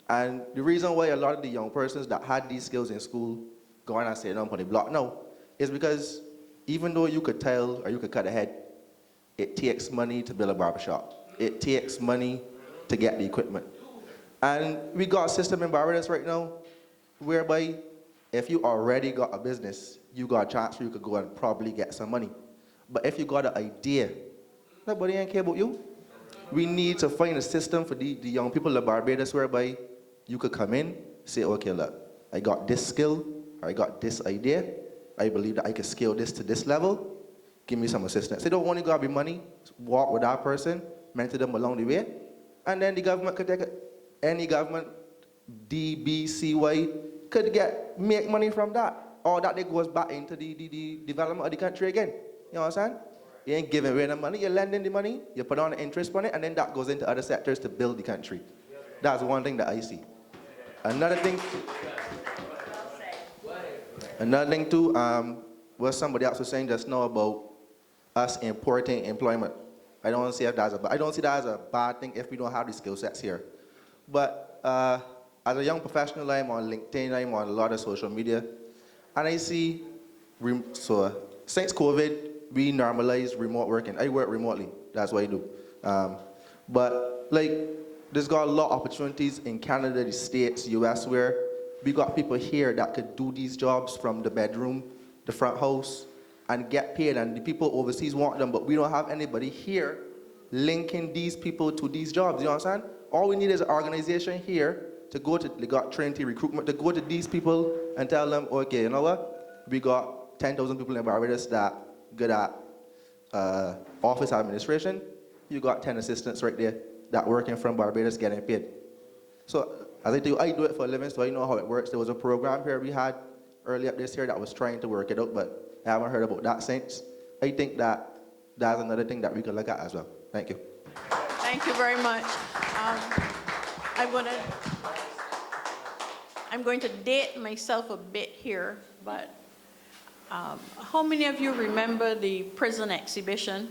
And the reason why a lot of the young persons that had these skills in school go on and say no on the block now is because even though you could tell or you could cut a head, it takes money to build a barbershop. It takes money to get the equipment. And we got a system in Barbados right now whereby if you already got a business, you got a chance where you could go and probably get some money. But if you got an idea, nobody ain't care about you. We need to find a system for the young people of Barbados whereby you could come in, say, okay, look, I got this skill, or I got this idea, I believe that I can scale this to this level, give me some assistance. They don't only got to be money, walk with that person, mentor them along the way, and then the government could take it. Any government, D, B, C, Y, could make money from that. Or that goes back into the development of the country again. You understand? You ain't giving away the money, you're lending the money, you put on the interest on it, and then that goes into other sectors to build the country. That's one thing that I see. Another thing too, what somebody else was saying just now about us importing employment. I don't see that as a bad thing if we don't have the skill sets here. But as a young professional, I'm on LinkedIn, I'm on a lot of social media, and I see, since COVID, we normalized remote working. I work remotely, that's what I do. But like, there's got a lot of opportunities in Canada, the States, US, where we got people here that could do these jobs from the bedroom, the front house, and get paid, and the people overseas want them, but we don't have anybody here linking these people to these jobs, you understand? All we need is an organization here to go to, they got Trinity recruitment, to go to these people and tell them, okay, you know what? We got 10,000 people in Barbados that good at office administration. You got 10 assistants right there that working from Barbados getting paid. So as I tell you, I do it for a living, so I know how it works. There was a program here we had earlier this year that was trying to work it out, but I haven't heard about that since. I think that that's another thing that we could look at as well. Thank you. Thank you very much. I'm going to date myself a bit here, but how many of you remember the prison exhibition?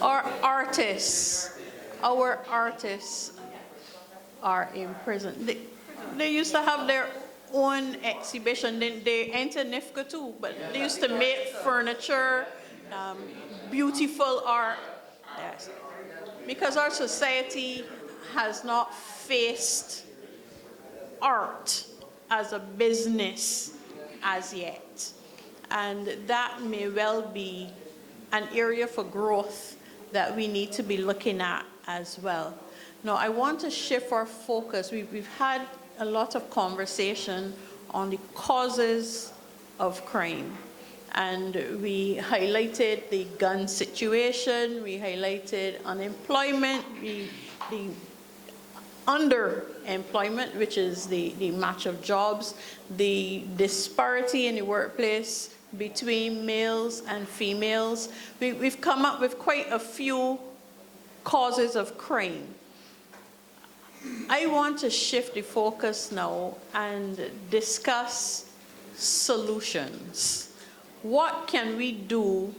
Our artists are in prison. They used to have their own exhibition. They entered NIFCA too, but they used to make furniture, beautiful art. Yes. Because our society has not faced art as a business as yet. And that may well be an area for growth that we need to be looking at as well. Now, I want to shift our focus. We've had a lot of conversation on the causes of crime. And we highlighted the gun situation, we highlighted unemployment, the underemployment, which is the match of jobs, the disparity in the workplace between males and females. We've come up with quite a few causes of crime. I want to shift the focus now and discuss solutions. What can we do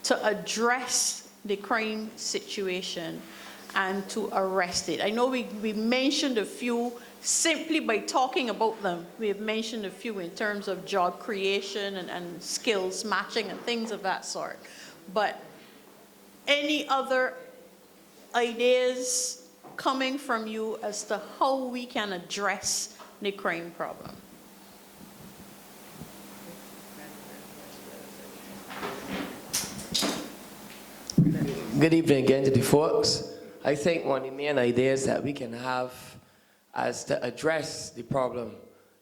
to address the crime situation and to arrest it? I know we mentioned a few simply by talking about them. We have mentioned a few in terms of job creation and skills matching and things of that sort. But any other ideas coming from you as to how we can address the crime problem? Good evening again to the folks. I think one of the main ideas that we can have as to address the problem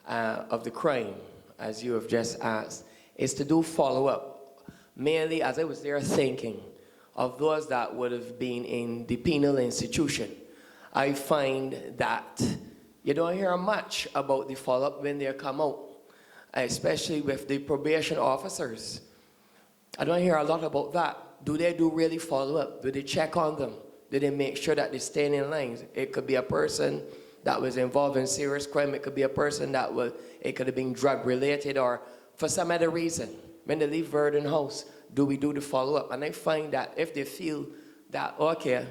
of the crime, as you have just asked, is to do follow-up. Mainly, as I was there thinking of those that would have been in the penal institution, I find that you don't hear much about the follow-up when they come out, especially with the probation officers. I don't hear a lot about that. Do they do really follow-up? Do they check on them? Do they make sure that they're staying in line? It could be a person that was involved in serious crime. It could be a person that it could have been drug-related or for some other reason. When they leave Verdun House, do we do the follow-up? And I find that if they feel that, okay,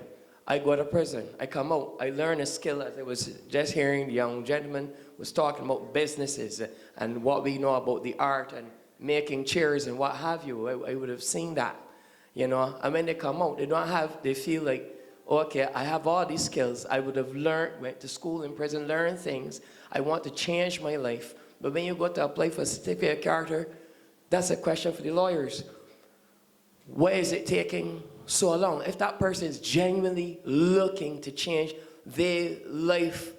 I go to prison, I come out, I learn a skill, as I was just hearing the young gentleman was talking about businesses and what we know about the art and making chairs and what have you. I would have seen that. You know, and when they come out, they feel like, okay, I have all these skills. I would have learned, went to school in prison, learned things. I want to change my life. But when you go to apply for a certificate of character, that's a question for the lawyers. Why is it taking so long? If that person is genuinely looking to change their life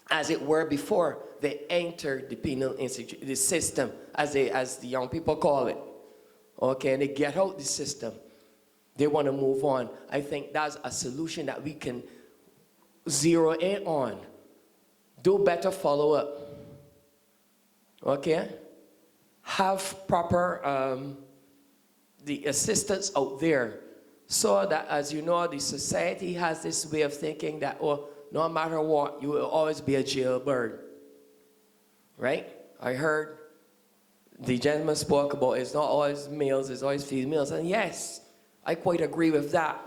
as it were before they enter the penal institution, the system, as the young people call it. Okay, and they get out the system. They want to move on. I think that's a solution that we can zero in on. Do better follow-up. Okay? Have proper the assistance out there so that, as you know, the society has this way of thinking that, oh, no matter what, you will always be a jailbird. Right? I heard the gentleman spoke about it's not always males, it's always females. And yes, I quite agree with that,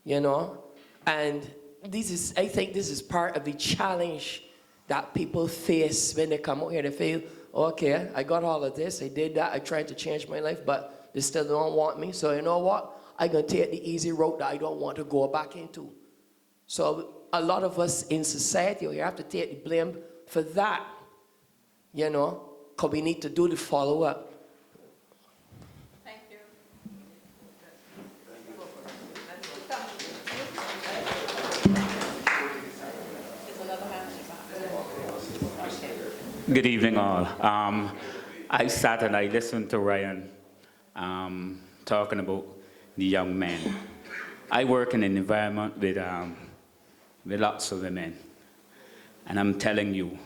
you know. And I think this is part of the challenge that people face when they come out here. They feel, okay, I got all of this, I did that, I tried to change my life, but they still don't want me. So you know what? I'm going to take the easy road that I don't want to go back into. So a lot of us in society, you have to take the blame for that, you know. Because we need to do the follow-up. Thank you. Good evening, all. I sat and I listened to Ryan talking about the young men. I work in an environment with lots of women. And I'm telling you,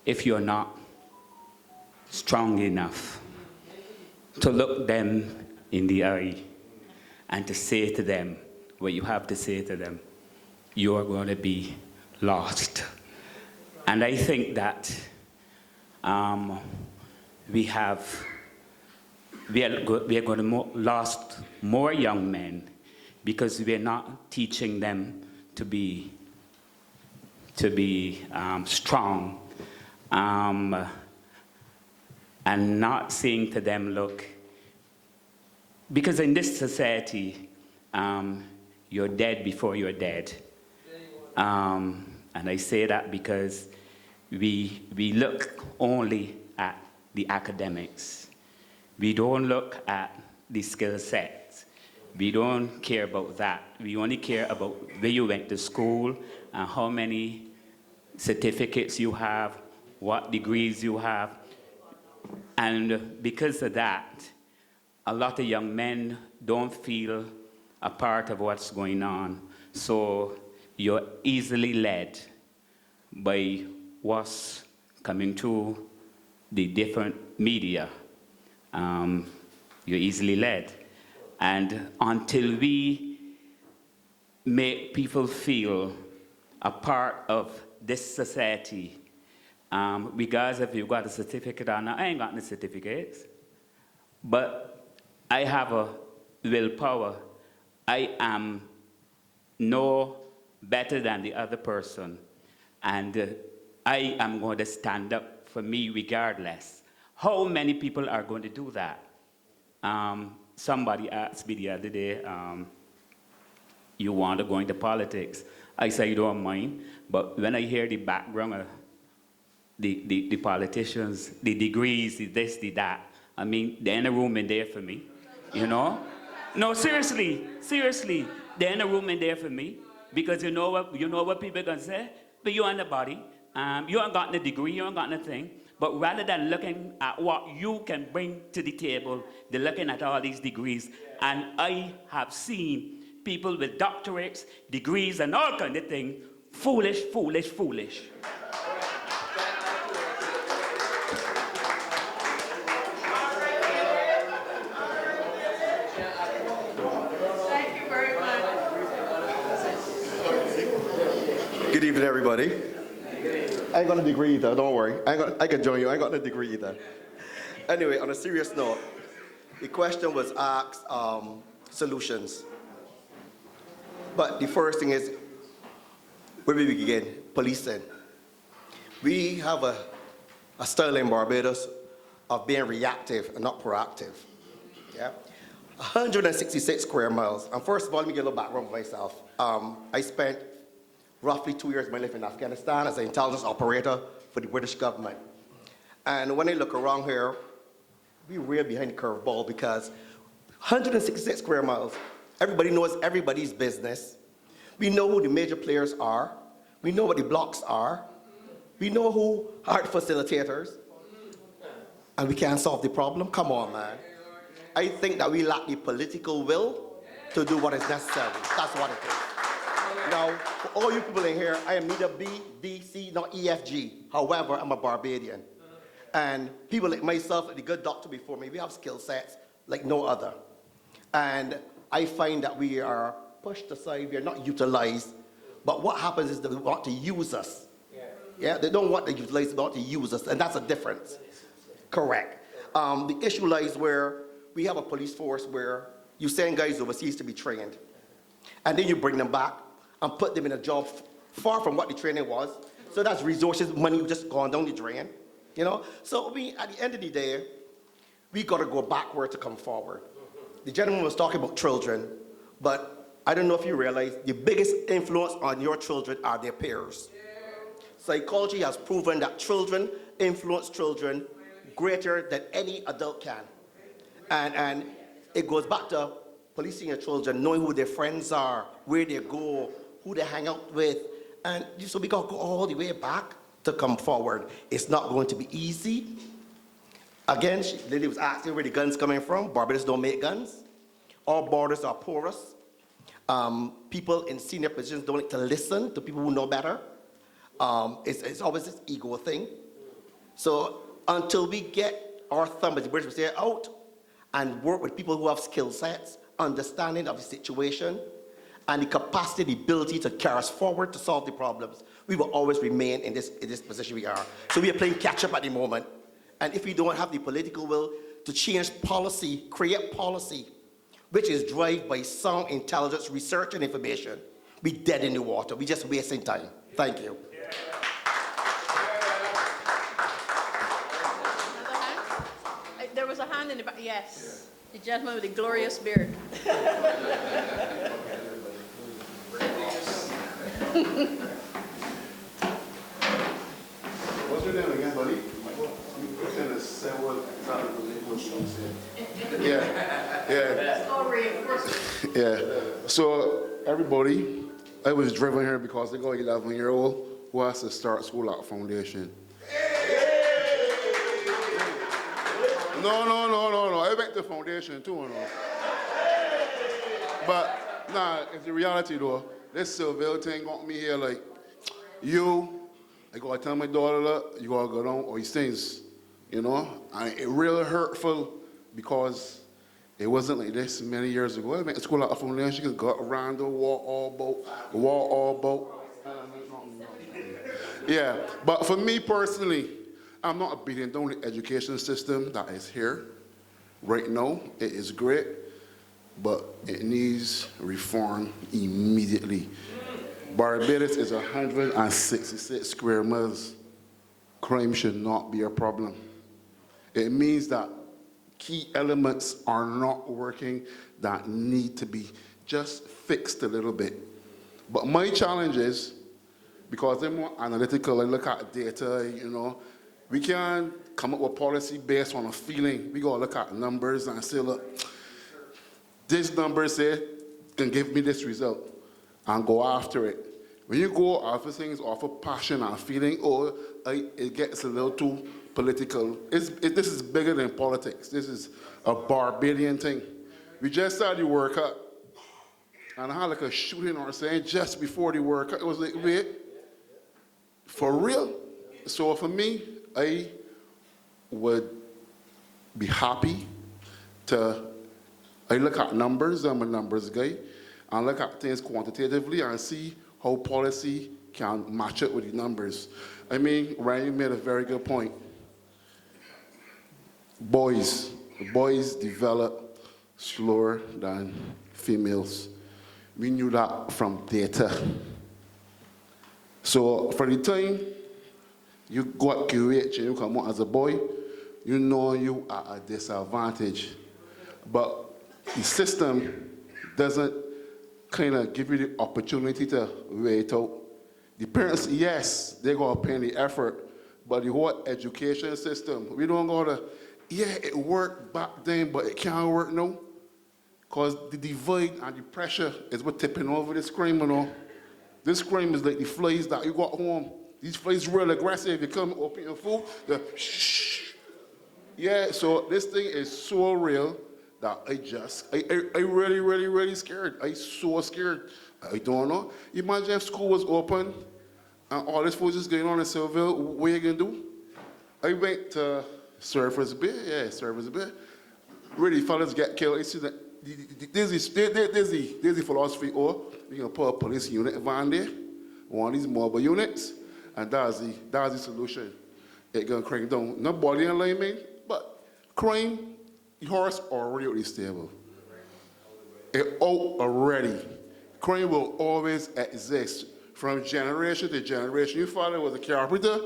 if you're not strong enough to look them in the eye and to say to them, what you have to say to them, you are going to be lost. And I think that we are going to lost more young men because we're not teaching them to be strong, and not saying to them, look, because in this society, you're dead before you're dead. And I say that because we look only at the academics. We don't look at the skill sets. We don't care about that. We only care about where you went to school and how many certificates you have, what degrees you have. And because of that, a lot of young men don't feel a part of what's going on. So you're easily led by what's coming through the different media. You're easily led. And until we make people feel a part of this society, regardless if you've got a certificate or not, I ain't got any certificates, but I have a willpower. I am no better than the other person, and I am going to stand up for me regardless. How many people are going to do that? Somebody asked me the other day, you want to go into politics? I say, you don't mind, but when I hear the background of the politicians, the degrees, the this, the that, I mean, there ain't a room in there for me, you know? No, seriously, there ain't a room in there for me, because you know what people are gonna say? But you ain't nobody, you ain't got no degree, you ain't got nothing. But rather than looking at what you can bring to the table, they're looking at all these degrees. And I have seen people with doctorates, degrees, and all kind of things, foolish. Thank you very much. Good evening, everybody. I ain't got a degree either, don't worry. I can join you, I ain't got no degree either. Anyway, on a serious note, the question was asked, solutions. But the first thing is, where we begin? Policing. We have a style in Barbados of being reactive and not proactive. Yeah? 166 square miles. And first of all, let me give a little background for myself. I spent roughly 2 years of my life in Afghanistan as an intelligence operator for the British government. And when I look around here, we're way behind the curveball because 166 square miles, everybody knows everybody's business. We know who the major players are. We know what the blocks are. We know who are the facilitators. And we can't solve the problem? Come on, man. I think that we lack the political will to do what is necessary. That's what it is. Now, for all you people in here, I am neither B, D, C, nor EFG. However, I'm a Barbadian. And people like myself, like the good doctor before me, we have skill sets like no other. And I find that we are pushed aside, we are not utilized. But what happens is that they want to use us. Yeah, they don't want to utilize, they want to use us, and that's a difference. Correct. The issue lies where we have a police force where you send guys overseas to be trained. And then you bring them back and put them in a job far from what the training was. So that's resources, money just gone down the drain, you know? So at the end of the day, we gotta go backward to come forward. The gentleman was talking about children, but I don't know if you realize the biggest influence on your children are their peers. Psychology has proven that children influence children greater than any adult can. And it goes back to policing your children, knowing who their friends are, where they go, who they hang out with. And so we got to go all the way back to come forward. It's not going to be easy. Again, Lily was asking where the guns coming from. Barbados don't make guns. Our borders are porous. People in senior positions don't like to listen to people who know better. It's always this ego thing. So until we get our thumb, as the British would say, out and work with people who have skill sets, understanding of the situation, and the capacity, the ability to carry us forward to solve the problems, we will always remain in this position we are. So we are playing catch up at the moment. And if we don't have the political will to change policy, create policy, which is driven by sound intelligence, research, and information, we dead in the water. We just wasting time. Thank you. There was a hand in the back. Yes. The gentleman with the glorious beard. What's your name again, buddy? Yeah. So everybody, I was driven here because they got an 11-year-old who has to start school at Foundation. No. I went to Foundation too, But nah, it's the reality though. This Seville thing got me here like, I gotta tell my daughter, look, you gotta go down all these things, And it really hurtful because it wasn't like this many years ago. I went to school at Foundation, you could go around the wall all about. Yeah, but for me personally, I'm not beating down the education system that is here right now. It is great, but it needs reform immediately. Barbados is 166 square miles. Crime should not be a problem. It means that key elements are not working that need to be just fixed a little bit. But my challenge is, because I'm more analytical, I look at data, we can't come up with policy based on a feeling. We gotta look at numbers and say, look, this number can give me this result, and go after it. When you go after things off of passion and feeling, it gets a little too political. This is bigger than politics. This is a Barbadian thing. We just started the workout, and I had like a shooting or saying just before the workout. It was like, wait, for real? So for me, I would be happy I look at numbers, I'm a numbers guy, and look at things quantitatively and see how policy can match up with the numbers. I mean, Ryan made a very good point. Boys develop slower than females. We knew that from data. So for the time you got QH and you come out as a boy, you know you are at a disadvantage. But the system doesn't kind of give you the opportunity to wait out. The parents, yes, they're going to pay the effort, but the whole education system, we don't go to, it worked back then, but it can't work now. Because the divide and the pressure is what tipping over this crime, This crime is like the flies that you got home. These flies real aggressive. You come open your food, shh. Yeah, so this thing is so real that I really, really, really scared. I'm so scared. I don't know. Imagine if school was open and all this food is going on in Seville, what are you going to do? I went to Surfers Bay. Really, fellas get killed. You see that there's the philosophy, you can put a police unit van there, one of these mobile units, and that's the solution. It's going to crank down, not body and line, but crime, the horse already stable. It's out already. Crime will always exist from generation to generation. Your father was a carpenter,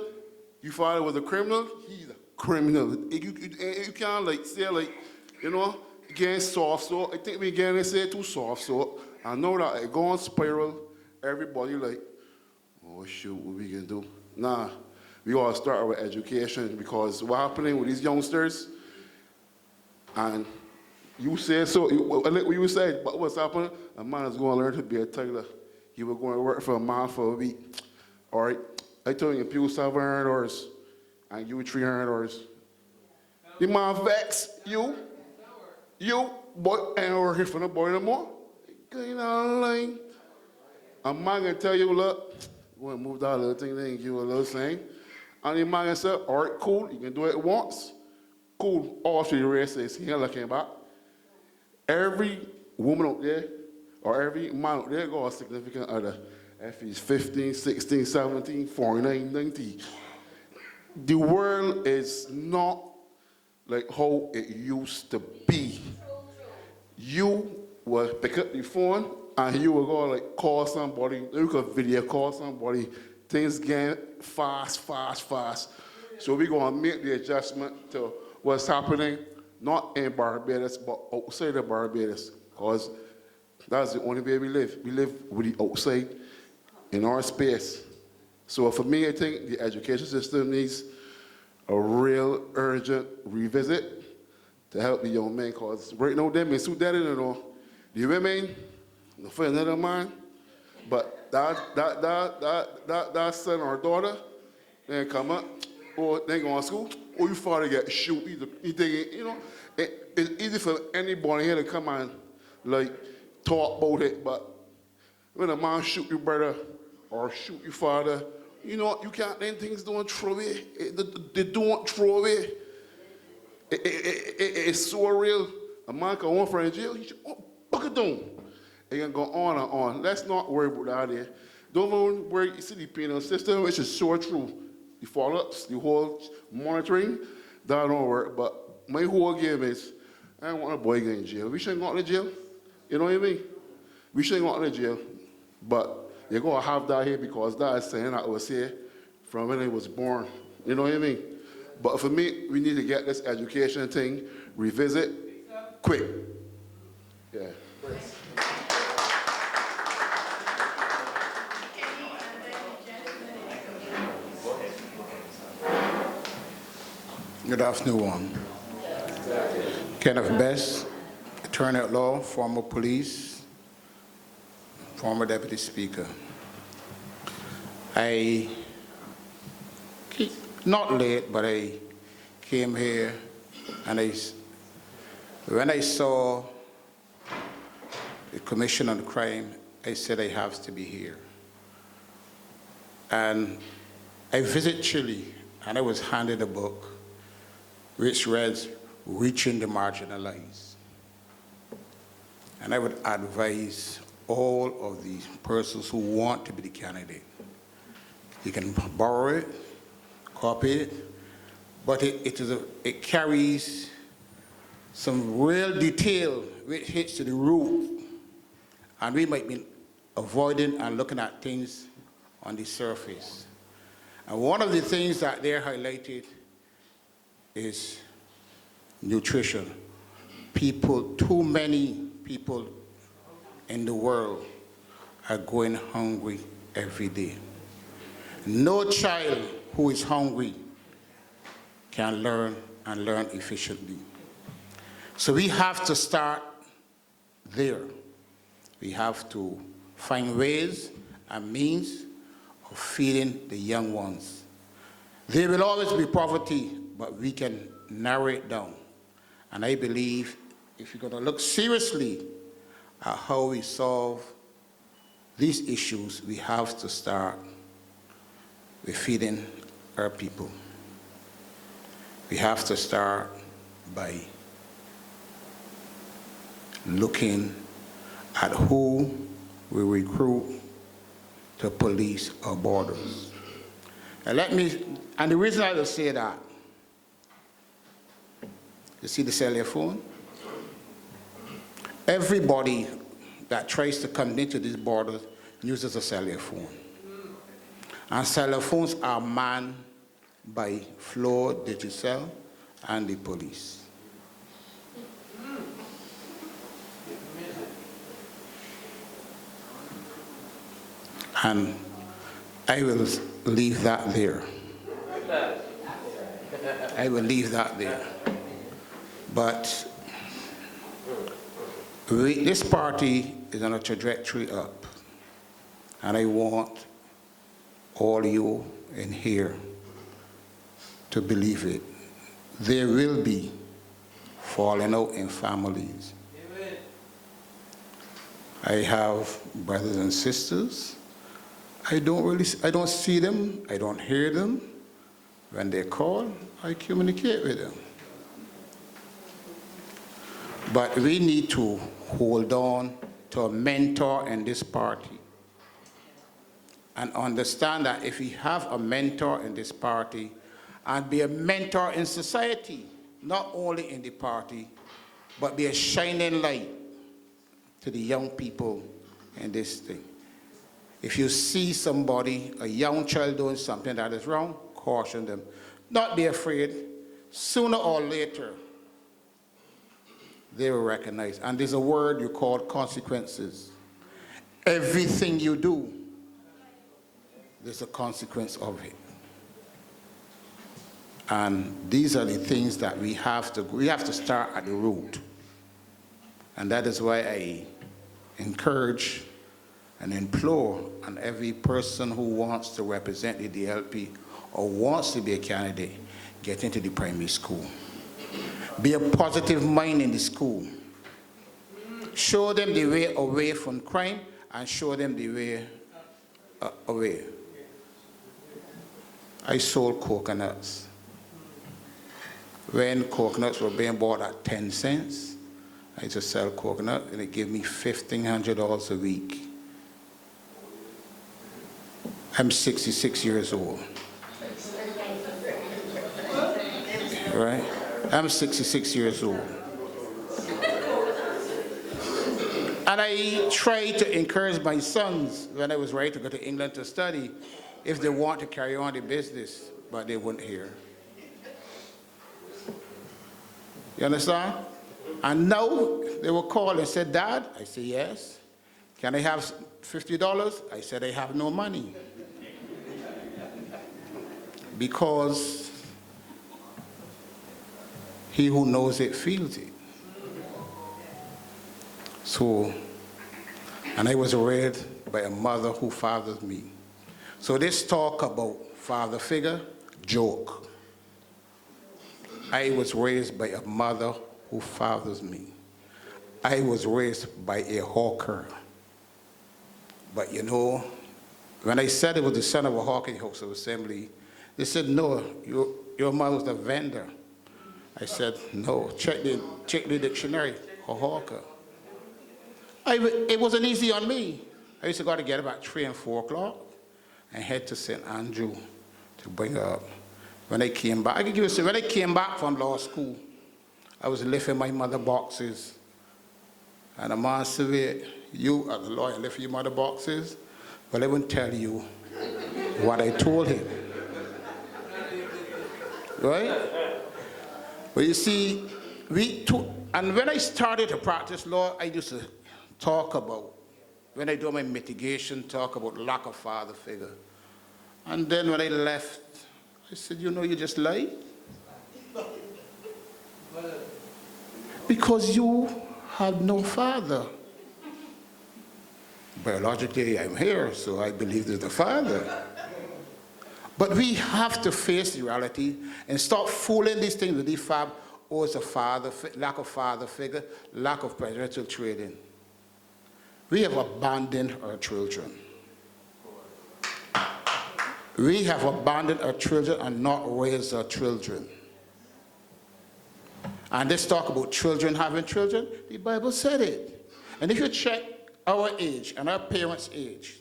your father was a criminal, he's a criminal. You can't say against soft soap. I think we again say too soft soap. I know that it go on spiral. Everybody oh shoot, what we gonna do? Nah, we gotta start with education, because what's happening with these youngsters, and you say so, what you said, but what's happening? A man is going to learn to be a tailor. He was going to work for a man for a week. All right, I told you, people $700 and you $300. The man vex you, boy, ain't working for the boy no more. Going online. A man can tell you, look, go and move that little thing, then give you a little thing. And the man can say, all right, cool, you can do it once. Cool, all three races, he ain't looking back. Every woman out there, or every man, they got a significant other. If he's 15, 16, 17, 49, 90. The world is not like how it used to be. You will pick up the phone and you will go like call somebody, you could video call somebody. Things get fast. So we're gonna make the adjustment to what's happening, not in Barbados, but outside of Barbados, because that's the only way we live. We live with the outside in our space. So for me, I think the education system needs a real urgent revisit to help the young men, because right now they've been so dead, you know. The women, for another man, but that son or daughter, they come up, or they go to school, or your father get shoot. You think, you know, it's easy for anybody here to come and like talk about it, but when a man shoot your brother or shoot your father, you know, you can't, then things don't throw away. They don't throw away. It's so real. A man can want for in jail, he should, buck it down. It can go on and on. Let's not worry about that there. Don't even worry, you see the penal system, which is so true. The follow-ups, the whole monitoring, that don't work. But my whole game is, I don't want a boy going to jail. We shouldn't go to jail. You know what I mean? We shouldn't go to jail. But you're going to have that here because that is saying that I was here from when I was born. You know what I mean? But for me, we need to get this education thing, revisit, quick. Yeah. Good afternoon. Kenneth Best, attorney at law, former police, former deputy speaker. I, not late, but I came here and when I saw the Commission on Crime, I said I have to be here. And I visited Chile and I was handed a book which reads, Reaching the Marginalized. And I would advise all of the persons who want to be the candidate. You can borrow it, copy it, but it carries some real detail which hits to the root. And we might be avoiding and looking at things on the surface. And one of the things that they're highlighted is nutrition. Too many people in the world are going hungry every day. No child who is hungry can learn and learn efficiently. So we have to start there. We have to find ways and means of feeding the young ones. There will always be poverty, but we can narrow it down. And I believe if you're going to look seriously at how we solve these issues, we have to start with feeding our people. We have to start by looking at who we recruit to police our borders. And the reason I will say that, you see the cellular phone? Everybody that tries to come into this border uses a cellular phone. And cellular phones are manned by Floor Digicel and the police. And I will leave that there. I will leave that there. But this party is on a trajectory up. And I want all you in here to believe it. There will be falling out in families. Amen. I have brothers and sisters. I don't see them, I don't hear them. When they call, I communicate with them. But we need to hold on to a mentor in this party. And understand that if we have a mentor in this party, and be a mentor in society, not only in the party, but be a shining light to the young people in this thing. If you see somebody, a young child doing something that is wrong, caution them. Not be afraid. Sooner or later, they will recognize. And there's a word you call consequences. Everything you do, there's a consequence of it. And these are the things that we have to start at the root. And that is why I encourage and implore on every person who wants to represent the DLP or wants to be a candidate, get into the primary school. Be a positive mind in the school. Show them the way away from crime and show them the way away. I sold coconuts. When coconuts were being bought at 10 cents, I used to sell coconut and it gave me $1,500 a week. I'm 66 years old. Right? I'm 66 years old. And I tried to encourage my sons when I was ready to go to England to study if they want to carry on the business, but they wouldn't hear. You understand? And now they will call and say, Dad, I say, yes. Can I have $50? I said, I have no money. Because he who knows it feels it. So, and I was raised by a mother who fathered me. So this talk about father figure, joke. I was raised by a mother who fathers me. I was raised by a hawker. But you know, when I said it was the son of a hawker in House of Assembly, they said, no, your mother was a vendor. I said, no, check the dictionary, a hawker. It wasn't easy on me. I used to go to get about 3 and 4 o'clock and head to St. Andrew to bring her up. When I came back, I can give you a story. When I came back from law school, I was lifting my mother boxes. And a man said, you as a lawyer lifting your mother boxes? Well, I won't tell you what I told him. Right? But you see, and when I started to practice law, I used to talk about, when I do my mitigation, talk about lack of father figure. And then when I left, I said, you know, you just lied. Because you have no father. Biologically, I'm here, so I believe there's a father. But we have to face the reality and stop fooling these things with the fab, oh, it's a father, lack of father figure, lack of parental training. We have abandoned our children. We have abandoned our children and not raised our children. And let's talk about children having children. The Bible said it. And if you check our age and our parents' age,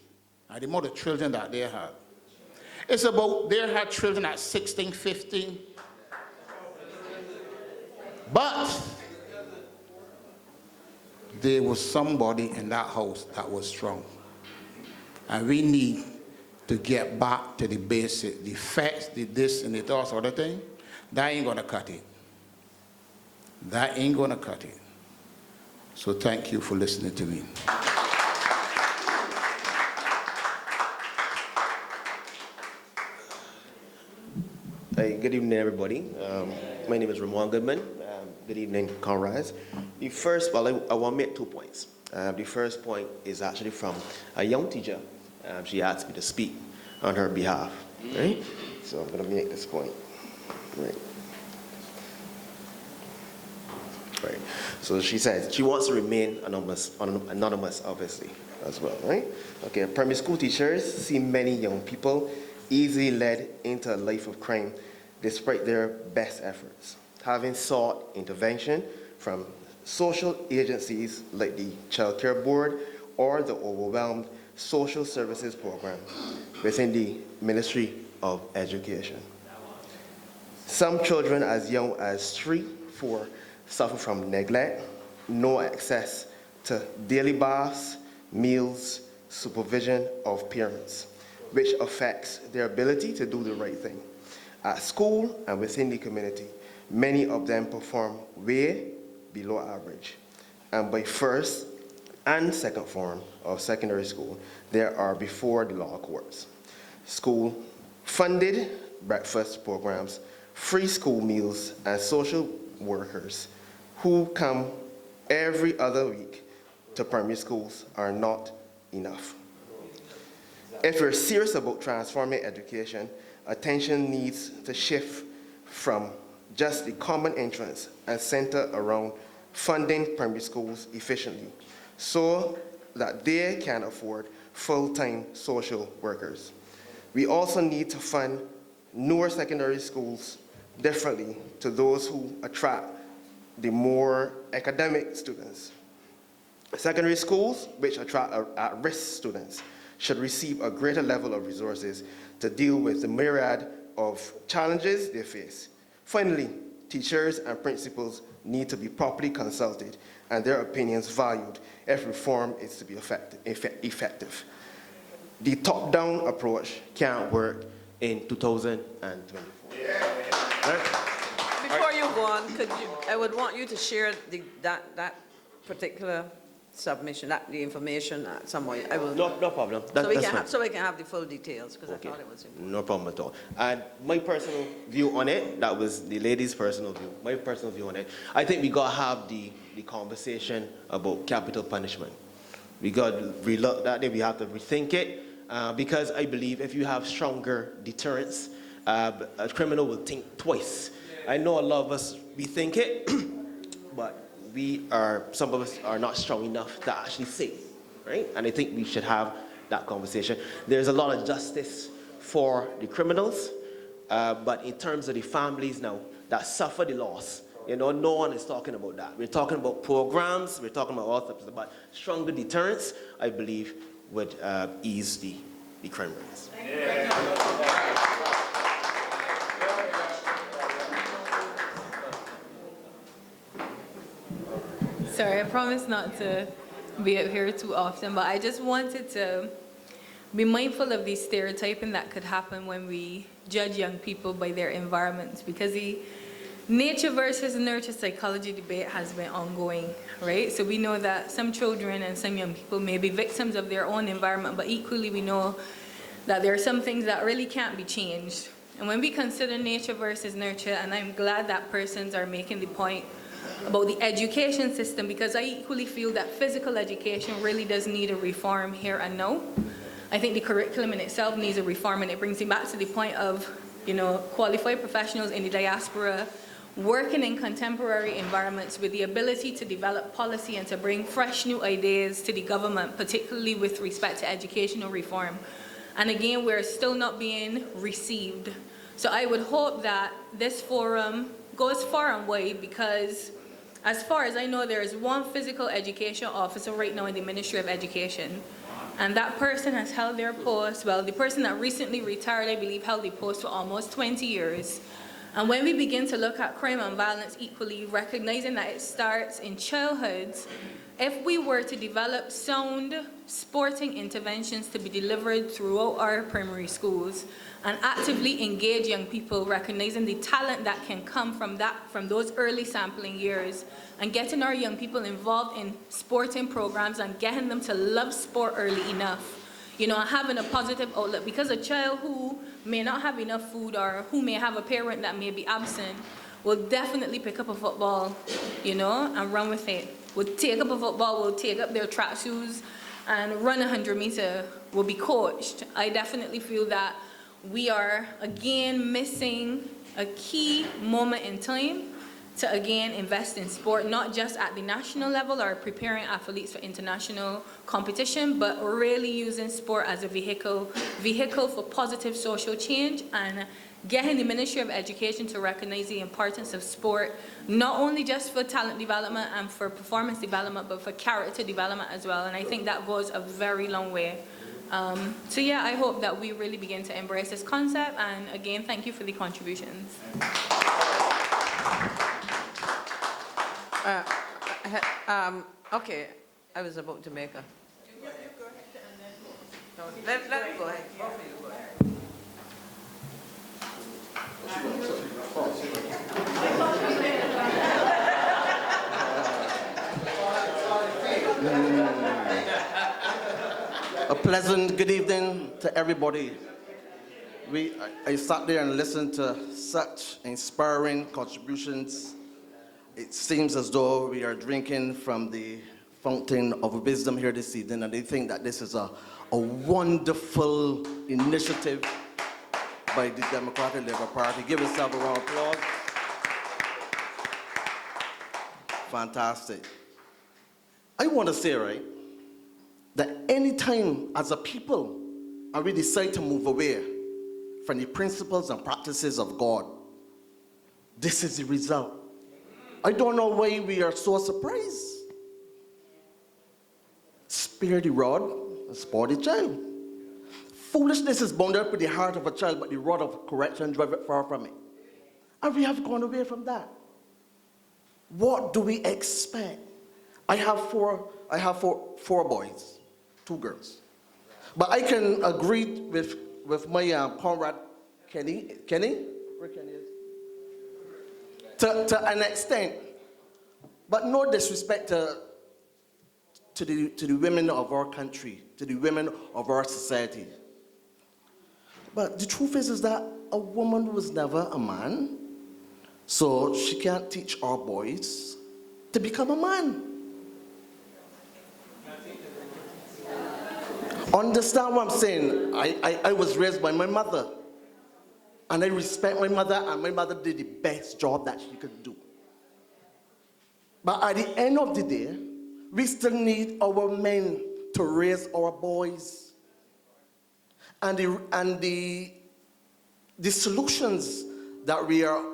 and the amount of children that they had, it's about they had children at 16, 15. But there was somebody in that house that was strong. And we need to get back to the basic, the facts, the this and the that sort of thing. That ain't gonna cut it. That ain't gonna cut it. So thank you for listening to me. Hey, good evening, everybody. My name is Ramon Goodman. Good evening, comrades. The first, well, I want to make 2 points. The first point is actually from a young teacher. She asked me to speak on her behalf, right? So I'm going to make this point, right? Right. So she says she wants to remain anonymous, obviously, as well, right? Okay, primary school teachers see many young people easily led into a life of crime despite their best efforts. Having sought intervention from social agencies like the Child Care Board or the overwhelmed social services program within the Ministry of Education. Some children as young as 3, 4 suffer from neglect, no access to daily baths, meals, supervision of parents, which affects their ability to do the right thing. At school and within the community, many of them perform way below average. And by first and second form of secondary school, there are before the law courts. School-funded breakfast programs, free school meals, and social workers who come every other week to primary schools are not enough. If we're serious about transforming education, attention needs to shift from just the common entrance and center around funding primary schools efficiently so that they can afford full-time social workers. We also need to fund newer secondary schools differently to those who attract the more academic students. Secondary schools, which attract at-risk students, should receive a greater level of resources to deal with the myriad of challenges they face. Finally, teachers and principals need to be properly consulted and their opinions valued if reform is to be effective. The top-down approach can't work in 2024. Before you go on, I would want you to share that particular submission, the information somewhere. I will. No problem. So we can have the full details, because I thought it was important. No problem at all. And my personal view on it, that was the lady's personal view. My personal view on it, I think we got to have the conversation about capital punishment. We got to relook at it, we have to rethink it, because I believe if you have stronger deterrence, a criminal will think twice. I know a lot of us, we think it, but some of us are not strong enough to actually say, right? And I think we should have that conversation. There's a lot of justice for the criminals, but in terms of the families now that suffer the loss, no one is talking about that. We're talking about programs, we're talking about all types of, but stronger deterrence, I believe, would ease the crime rates. Sorry, I promise not to be up here too often, but I just wanted to be mindful of the stereotyping that could happen when we judge young people by their environments, because the nature versus nurture psychology debate has been ongoing, right? So we know that some children and some young people may be victims of their own environment, but equally we know that there are some things that really can't be changed. And when we consider nature versus nurture, and I'm glad that persons are making the point about the education system, because I equally feel that physical education really does need a reform here and now. I think the curriculum in itself needs a reform, and it brings me back to the point of, qualified professionals in the diaspora working in contemporary environments with the ability to develop policy and to bring fresh new ideas to the government, particularly with respect to educational reform. And again, we're still not being received. So I would hope that this forum goes far and wide, because as far as I know, there is one physical education officer right now in the Ministry of Education. And that person has held their post. Well, the person that recently retired, I believe, held the post for almost 20 years. And when we begin to look at crime and violence equally, recognizing that it starts in childhood, if we were to develop sound sporting interventions to be delivered throughout our primary schools and actively engage young people, recognizing the talent that can come from those early sampling years, and getting our young people involved in sporting programs and getting them to love sport early enough, having a positive outlook, because a child who may not have enough food or who may have a parent that may be absent will definitely pick up a football, and run with it. Will take up a football, will take up their track shoes and run 100 meters, will be coached. I definitely feel that we are again missing a key moment in time to again invest in sport, not just at the national level or preparing athletes for international competition, but really using sport as a vehicle for positive social change and getting the Ministry of Education to recognize the importance of sport, not only just for talent development and for performance development, but for character development as well. And I think that goes a very long way. So yeah, I hope that we really begin to embrace this concept. And again, thank you for the contributions. Okay, I was about to make a... No, let me go ahead. Both of you go ahead. A pleasant good evening to everybody. I sat there and listened to such inspiring contributions. It seems as though we are drinking from the fountain of wisdom here this evening, and I think that this is a wonderful initiative by the Democratic Labour Party. Give yourself a round of applause. Fantastic. I want to say, right, that any time as a people and we decide to move away from the principles and practices of God, this is the result. I don't know why we are so surprised. Spare the rod and spoil the child. Foolishness is bound up in the heart of a child, but the rod of correction drive it far from it. And we have gone away from that. What do we expect? I have four boys, 2 girls. But I can agree with my comrade Kenny. Where Kenny is? To an extent. But no disrespect to the women of our country, to the women of our society. But the truth is that a woman was never a man, so she can't teach our boys to become a man. Understand what I'm saying? I was raised by my mother, and I respect my mother, and my mother did the best job that she could do. But at the end of the day, we still need our men to raise our boys. And the solutions that we are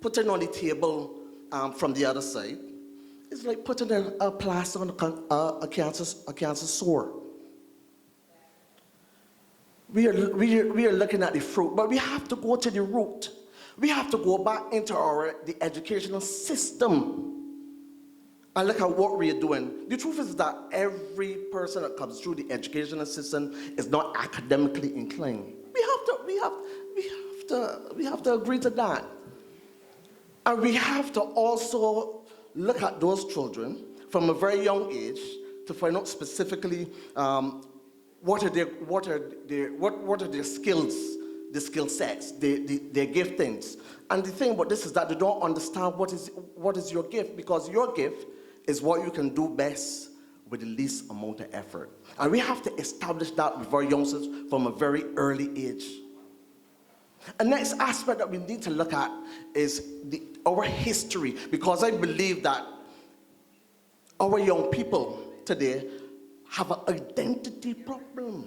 putting on the table from the other side is like putting a plaster on a cancer sore. We are looking at the fruit, but we have to go to the root. We have to go back into the educational system and look at what we are doing. The truth is that every person that comes through the educational system is not academically inclined. We have to agree to that. And we have to also look at those children from a very young age to find out specifically what are their skills, the skill sets, their giftings. And the thing about this is that they don't understand what is your gift, because your gift is what you can do best with the least amount of effort. And we have to establish that with our youngsters from a very early age. The next aspect that we need to look at is our history, because I believe that our young people today have an identity problem.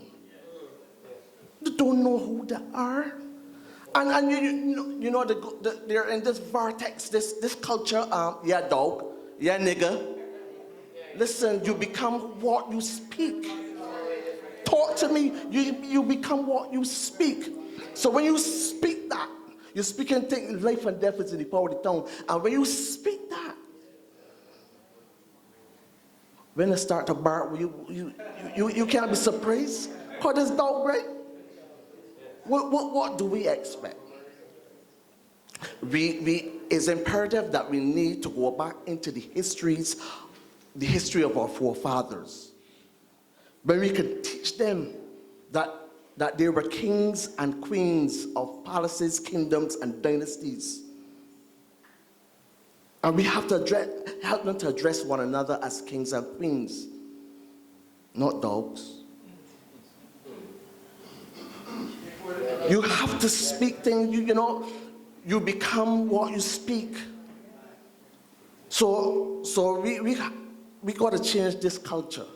They don't know who they are. And you know they're in this vortex, this culture, yeah dog, yeah nigga. Listen, you become what you speak. Talk to me, you become what you speak. So when you speak that, you're speaking things, life and death is in the power of the tongue. And when you speak that, when they start to bark, you can't be surprised. Because this dog, right? What do we expect? It's imperative that we need to go back into the history of our forefathers, where we can teach them that they were kings and queens of palaces, kingdoms, and dynasties. And we have to help them to address one another as kings and queens, not dogs. You have to speak things, you become what you speak. So we got to change this culture,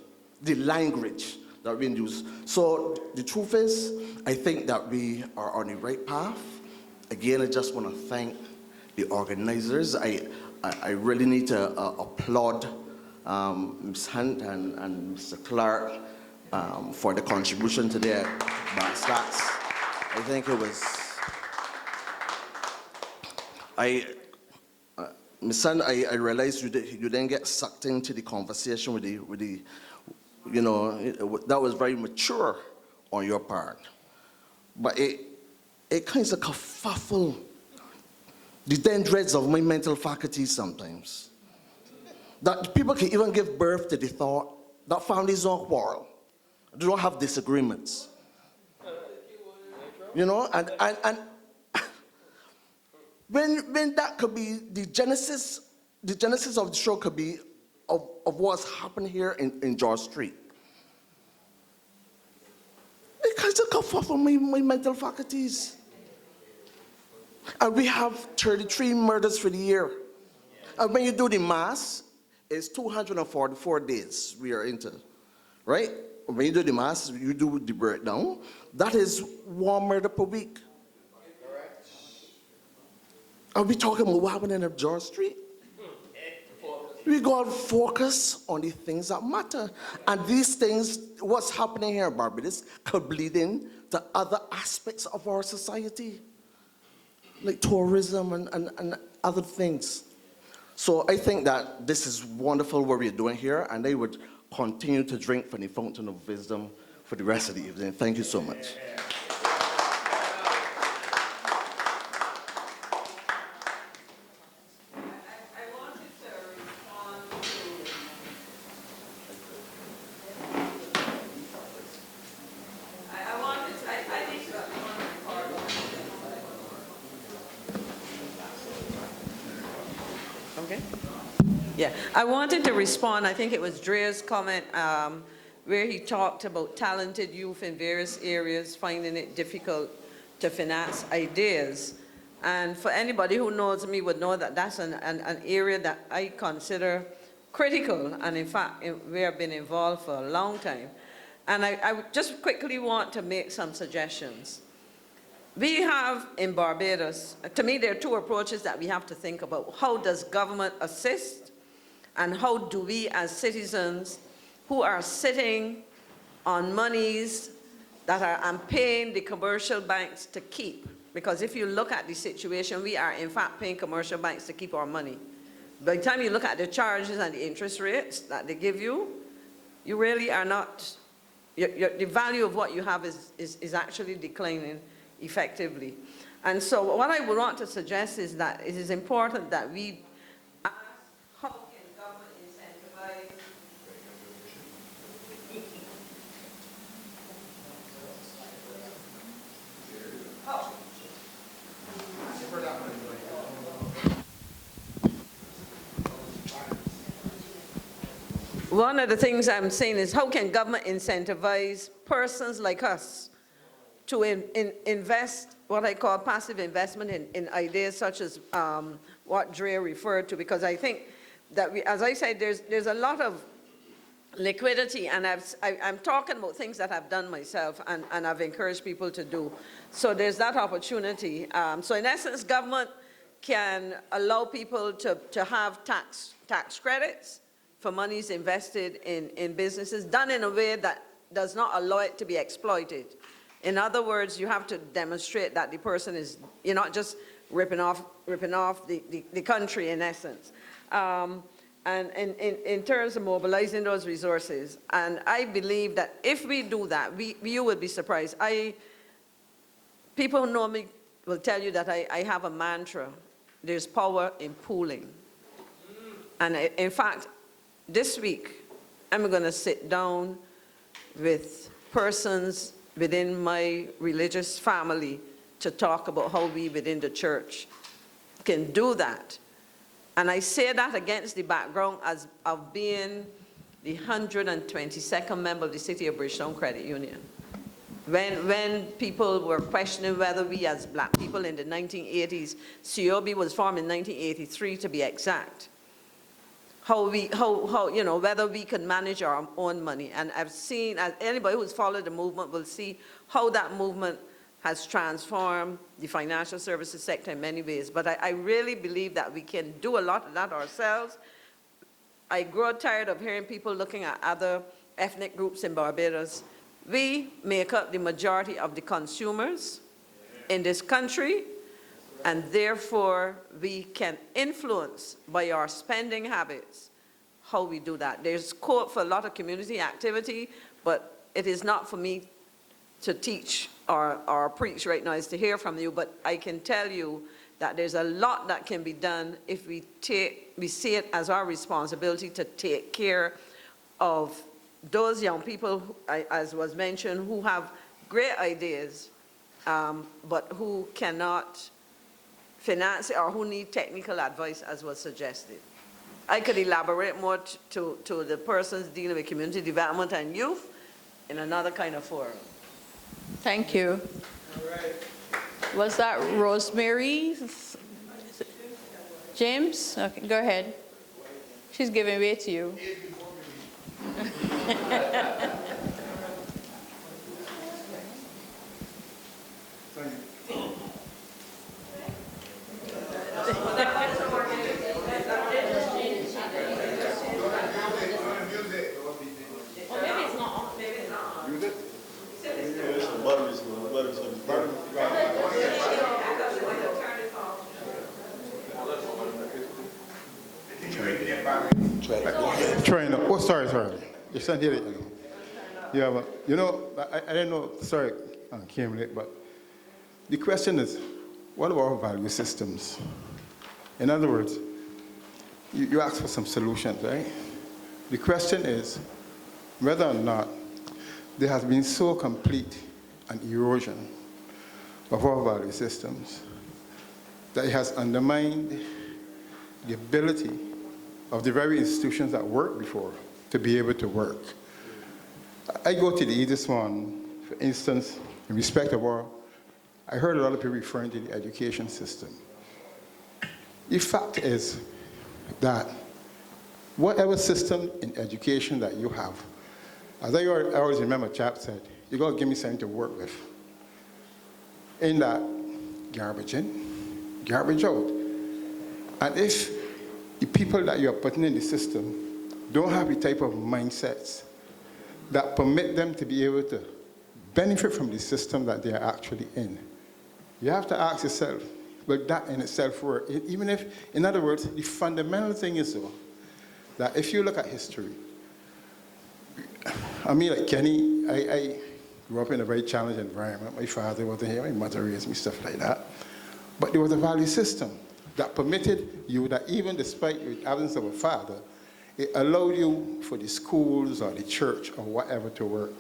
the language that we use. So the truth is, I think that we are on the right path, again, I just want to thank the organizers. I really need to applaud Ms. Hunt and Mr. Clark for the contribution to their stats. I think it was, Ms. Hunt, I realized you didn't get sucked into the conversation with the you know, that was very mature on your part. But it kind of kerfuffle the dendrites of my mental faculties sometimes. That people can even give birth to the thought that families don't quarrel, they don't have disagreements. You know, and when that could be the genesis of the show could be of what's happened here in George Street. It kind of kerfuffle my mental faculties. And we have 33 murders for the year. And when you do the math, it's 244 days we are into, right? When you do the math, you do the breakdown, that is 1 murder per week. Are we talking about what happened in George Street? We got to focus on the things that matter. And these things, what's happening here in Barbados, could bleed in to other aspects of our society, like tourism and other things. So I think that this is wonderful what we're doing here, and I would continue to drink from the fountain of wisdom for the rest of the evening. Thank you so much. Yeah, I wanted to respond, I think it was Dre's comment, where he talked about talented youth in various areas finding it difficult to finance ideas. And for anybody who knows me would know that that's an area that I consider critical, and in fact, we have been involved for a long time. And I just quickly want to make some suggestions. We have in Barbados, to me there are two approaches that we have to think about. How does government assist? And how do we as citizens who are sitting on monies that I'm paying the commercial banks to keep? Because if you look at the situation, we are in fact paying commercial banks to keep our money. By the time you look at the charges and the interest rates that they give you, you really are not, the value of what you have is actually declining effectively. And so what I would want to suggest is that it is important that we ask how can government incentivize One of the things I'm saying is how can government incentivize persons like us to invest, what I call passive investment in ideas such as what Dre referred to, because I think that, as I said, there's a lot of liquidity, and I'm talking about things that I've done myself and I've encouraged people to do. So there's that opportunity. So in essence, government can allow people to have tax credits for monies invested in businesses, done in a way that does not allow it to be exploited. In other words, you have to demonstrate that the person is, you're not just ripping off the country in essence. And in terms of mobilizing those resources, and I believe that if we do that, you will be surprised. People know me, will tell you that I have a mantra. There's power in pooling. And in fact, this week, I'm going to sit down with persons within my religious family to talk about how we within the church can do that. And I say that against the background of being the 122nd member of the City of Bridgetown Credit Union. When people were questioning whether we as black people in the 1980s, COB was formed in 1983 to be exact, how you know, whether we can manage our own money. And I've seen, as anybody who's followed the movement will see how that movement has transformed the financial services sector in many ways. But I really believe that we can do a lot of that ourselves. I grow tired of hearing people looking at other ethnic groups in Barbados. We make up the majority of the consumers in this country, and therefore we can influence by our spending habits how we do that. There's scope for a lot of community activity, but it is not for me to teach or preach right now, is to hear from you, but I can tell you that there's a lot that can be done if we see it as our responsibility to take care of those young people, as was mentioned, who have great ideas, but who cannot finance it or who need technical advice, as was suggested. I could elaborate more to the persons dealing with community development and youth in another kind of forum. Thank you. Was that Rosemary? James? Okay, go ahead. She's giving way to you. Oh, sorry. You can't hear it. Yeah, but you know, I didn't know, sorry, I came late, but the question is, what about our value systems? In other words, you asked for some solutions, right? The question is whether or not there has been so complete an erosion of our value systems that it has undermined the ability of the very institutions that worked before to be able to work. I go to the E this morning, for instance, in respect of our, I heard a lot of people referring to the education system. The fact is that whatever system in education that you have, as I always remember a chap said, you got to give me something to work with. In that, garbage in, garbage out. And if the people that you are putting in the system don't have the type of mindsets that permit them to be able to benefit from the system that they are actually in, you have to ask yourself, will that in itself work? Even if, in other words, the fundamental thing is so, that if you look at history, I mean, like Kenny, I grew up in a very challenging environment. My father wasn't here, my mother raised me, stuff like that. But there was a value system that permitted you that even despite the absence of a father, it allowed you for the schools or the church or whatever to work.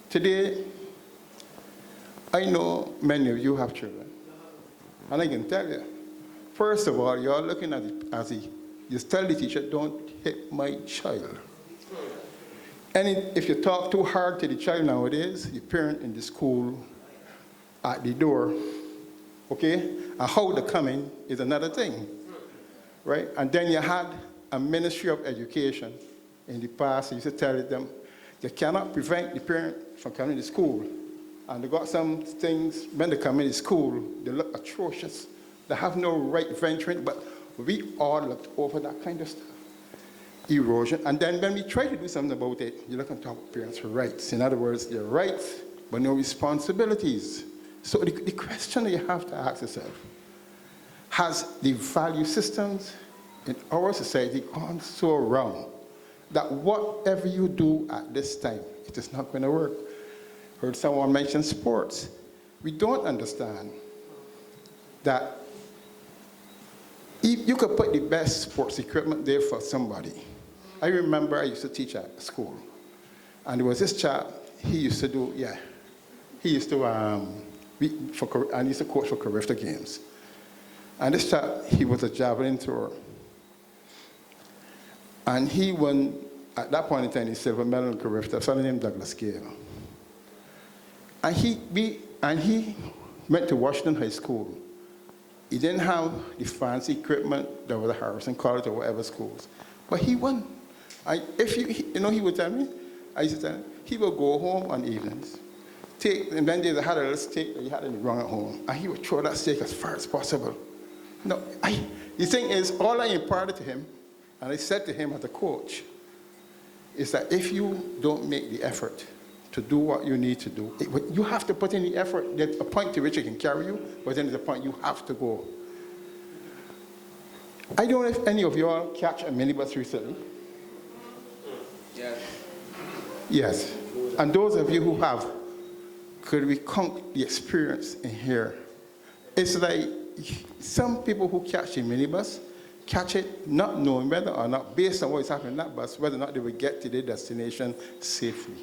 Today, I know many of you have children. And I can tell you, first of all, you're looking at it as you tell the teacher, don't hit my child. And if you talk too hard to the child nowadays, the parent in the school, at the door, okay? And how they come in is another thing, right? And then you had a Ministry of Education in the past, used to tell them, you cannot prevent the parent from coming to school. And they got some things, when they come into school, they look atrocious. They have no right venturing, but we all looked over that kind of stuff. Erosion. And then when we try to do something about it, you look on top of parents' rights. In other words, their rights, but no responsibilities. So the question that you have to ask yourself, has the value systems in our society gone so wrong that whatever you do at this time, it is not going to work? Heard someone mention sports. We don't understand that you could put the best sports equipment there for somebody. I remember I used to teach at school, and there was this chap, he used to do, he used to, and he used to coach for Carifta Games. And this chap, he was a javelin thrower. And he won, at that point in time, he silver medal in Carifta, a fellow named Douglas Gale. And he went to Washington High School. He didn't have the fancy equipment that was at Harrison College or whatever schools, but he won. He would tell me, I used to tell him, he would go home on evenings take, and then they had a little steak that he had in the ground at home, and he would throw that steak as far as possible. No, the thing is, all I imparted to him, and I said to him as a coach, is that if you don't make the effort to do what you need to do, you have to put in the effort. There's a point to which it can carry you, but then there's a point you have to go. I don't know if any of you all catch a minibus recently. Yes. Yes. And those of you who have, could recount the experience in here? It's like some people who catch a minibus catch it not knowing whether or not, based on what is happening in that bus, whether or not they will get to their destination safely.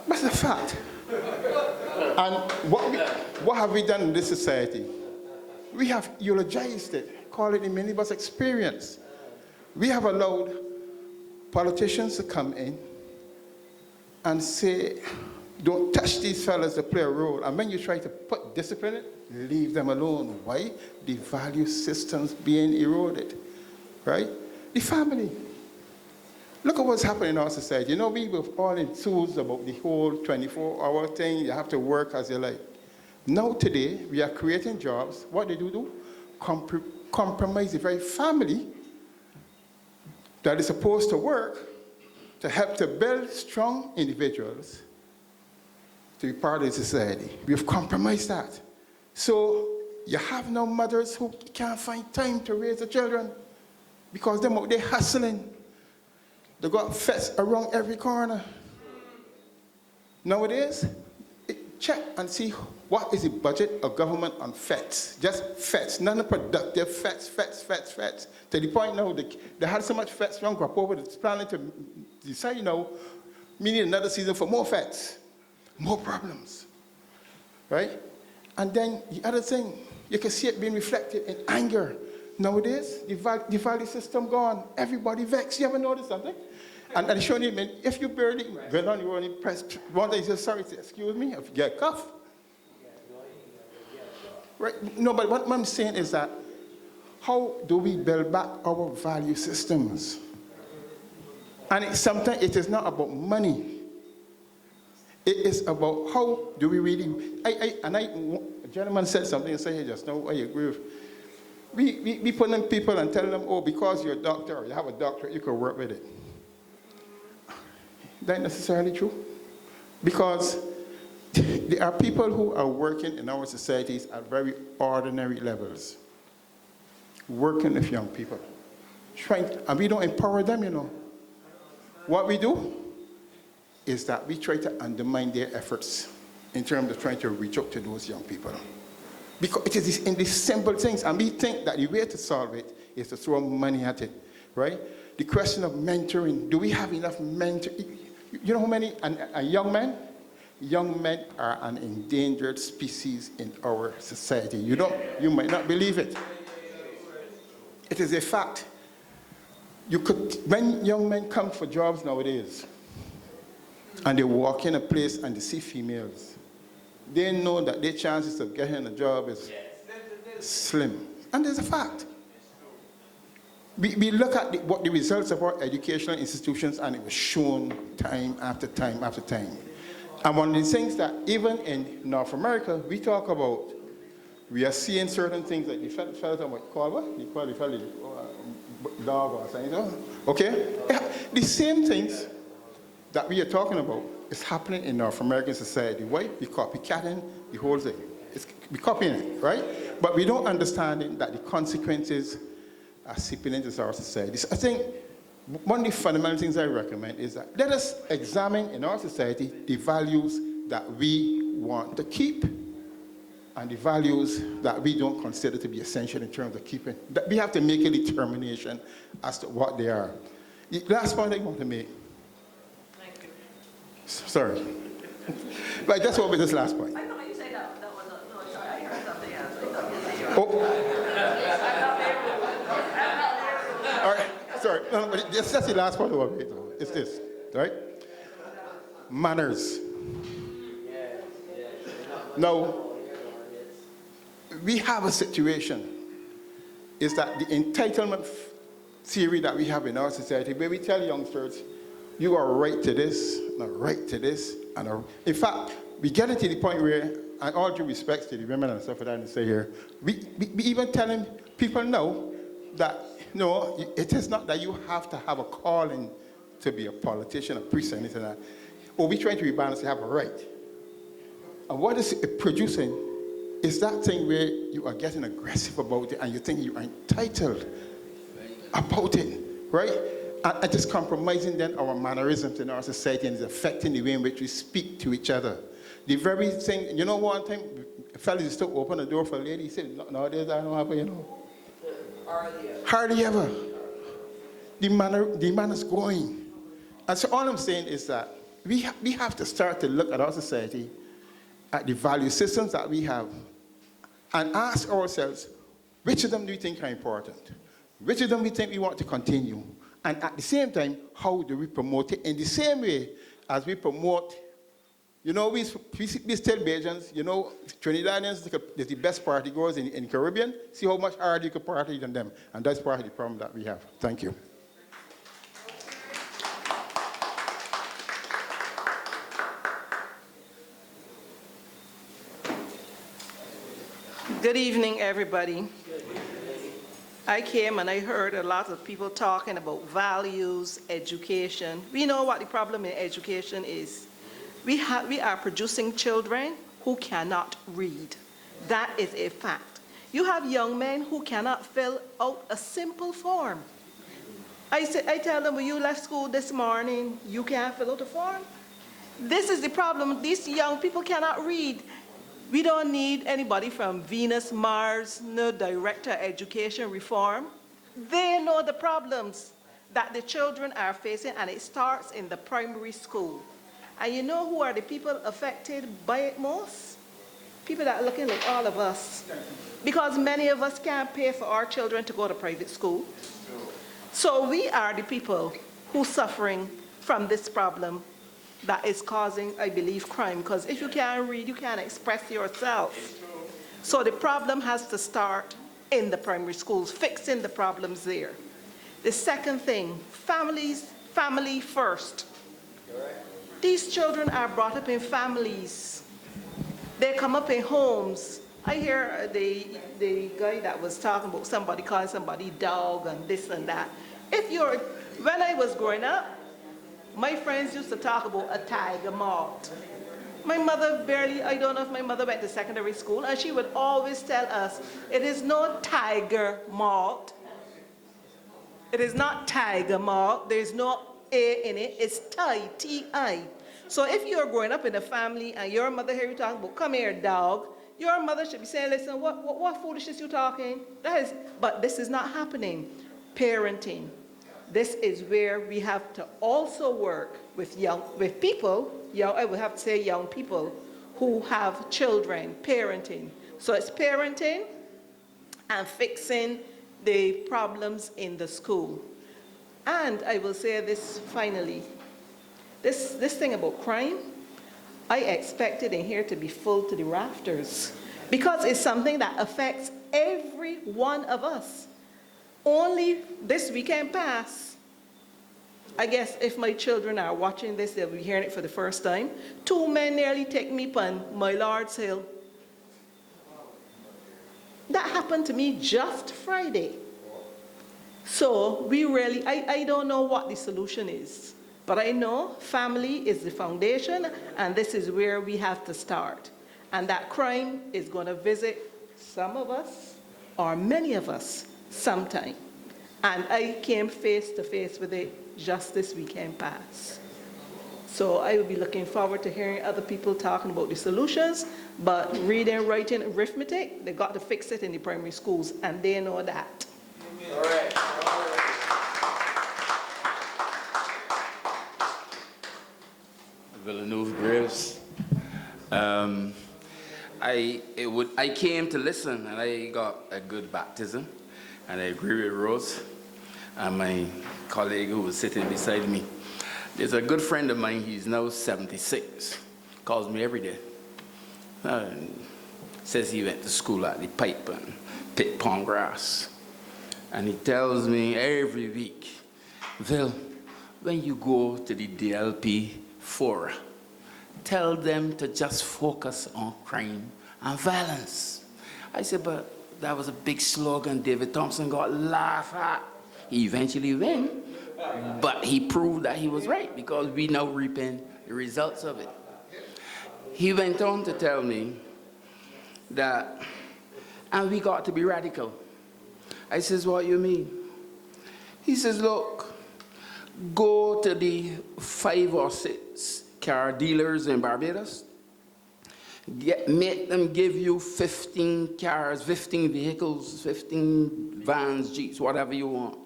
That's a fact. And what have we done in this society? We have eulogized it, call it a minibus experience. We have allowed politicians to come in and say, don't touch these fellas to play a role. And when you try to put discipline in it, leave them alone. Why? The value system's being eroded, right? The family. Look at what's happening in our society. You know, we were all enthused about the whole 24-hour thing. You have to work as you like. Now today, we are creating jobs. What they do? Compromise the very family that is supposed to work to help to build strong individuals to be part of the society. We have compromised that. So you have no mothers who can't find time to raise the children because they're out there hustling. They got fests around every corner. Nowadays, check and see what is the budget of government on fests. Just fests, non-productive fests. To the point now, they had so much fests around Grapover that's planning to decide, you know, we need another season for more fests, more problems, right? And then the other thing, you can see it being reflected in anger. Nowadays, the value system gone. Everybody vexed. You ever notice something? And I showed him, if you barely went on, you only press one day, you say, sorry, excuse me, if you get a cough. Right? No, but what I'm saying is that, how do we build back our value systems? And sometimes it is not about money. It is about how do we really, a gentleman said something and said here just now, I agree with. We put in people and tell them, oh, because you're a doctor or you have a doctorate, you can work with it. That's necessarily true. Because there are people who are working in our societies at very ordinary levels, working with young people, and we don't empower them, you know. What we do is that we try to undermine their efforts in terms of trying to reach out to those young people. Because it is in these simple things, and we think that the way to solve it is to throw money at it, right? The question of mentoring, do we have enough mentoring? You know how many, young men are an endangered species in our society. You might not believe it. It is a fact. When young men come for jobs nowadays, and they walk in a place and they see females, they know that their chances of getting a job is slim. And there's a fact. We look at what the results of our educational institutions, and it was shown time after time after time. And one of the things that even in North America, we talk about, we are seeing certain things like the fellow call what? They call the fellow dog or something. Okay? The same things that we are talking about is happening in North American society. Why? We copycatting the whole thing. We copying it, right? But we don't understand that the consequences are seeping into our society. So I think one of the fundamental things I recommend is that let us examine in our society the values that we want to keep and the values that we don't consider to be essential in terms of keeping. That we have to make a determination as to what they are. The last point I want to make. Thank you. Sorry. But that's what was this last point. I know you say that one. No, sorry, I heard something else. I thought you said all right, sorry. No, but that's the last part of it. It's this, right? Manners. Now, we have a situation, is that the entitlement theory that we have in our society, where we tell youngsters, you are right to this, not right to this, In fact, we get to the point where, and all due respect to the women and stuff like that, and say here, we even telling people now that, no, it is not that you have to have a calling to be a politician, a priest, or anything like that. What we're trying to rebalance, you have a right. And what is it producing is that thing where you are getting aggressive about it and you think you are entitled about it, right? And just compromising then our mannerisms in our society and it's affecting the way in which we speak to each other. The very thing, you know, one time, fellas used to open the door for a lady, he said, nowadays that don't happen, you know. Hardly ever. The man is going. And so all I'm saying is that we have to start to look at our society, at the value systems that we have, and ask ourselves, which of them do we think are important? Which of them we think we want to continue? And at the same time, how do we promote it in the same way as we promote, you know, we still Bajans, you know, Trinidadians, they're the best party goers in the Caribbean. See how much harder you can party than them. And that's part of the problem that we have. Thank you. Good evening, everybody. I came and I heard a lot of people talking about values, education. We know what the problem in education is. We are producing children who cannot read. That is a fact. You have young men who cannot fill out a simple form. I tell them, when you left school this morning, you can't fill out a form. This is the problem. These young people cannot read. We don't need anybody from Venus, Mars, no director of education reform. They know the problems that the children are facing, and it starts in the primary school. And you know who are the people affected by it most? People that are looking like all of us. Because many of us can't pay for our children to go to private school. So we are the people who are suffering from this problem that is causing, I believe, crime. Because if you can't read, you can't express yourself. So the problem has to start in the primary schools, fixing the problems there. The second thing, family first. These children are brought up in families. They come up in homes. I hear the guy that was talking about somebody calling somebody dog and this and that. When I was growing up, my friends used to talk about a tiger moth. My mother I don't know if my mother went to secondary school, and she would always tell us, it is no tiger moth. It is not tiger moth. There is no A in it. It's T-I. So if you're growing up in a family and your mother hear you talking about, come here, dog, your mother should be saying, listen, what foolishness you talking? But this is not happening. Parenting. This is where we have to also work with people, I would have to say young people, who have children, parenting. So it's parenting and fixing the problems in the school. And I will say this finally, this thing about crime, I expected in here to be full to the rafters, because it's something that affects every one of us. Only this weekend past, I guess if my children are watching this, they'll be hearing it for the first time. 2 men nearly take me upon my Lord's Hill. That happened to me just Friday. So we really, I don't know what the solution is, but I know family is the foundation, and this is where we have to start. And that crime is going to visit some of us, or many of us, sometime. And I came face to face with it just this weekend past. So I will be looking forward to hearing other people talking about the solutions, but reading, writing, arithmetic, they got to fix it in the primary schools, and they know that. All right. Villeneuve Graves. I came to listen, and I got a good baptism, and I agree with Rose and my colleague who was sitting beside me. There's a good friend of mine, he's now 76, calls me every day. Says he went to school at the Pipe and Pit Pond Grass. And he tells me every week, Vil, when you go to the DLP fora, tell them to just focus on crime and violence. I said, but that was a big slogan. David Thompson got laughed at. He eventually won, but he proved that he was right because we now reaping the results of it. He went on to tell me that, and we got to be radical. I says, what you mean? He says, look, go to the 5 or 6 car dealers in Barbados, make them give you 15 cars, 15 vehicles, 15 vans, jeeps, whatever you want.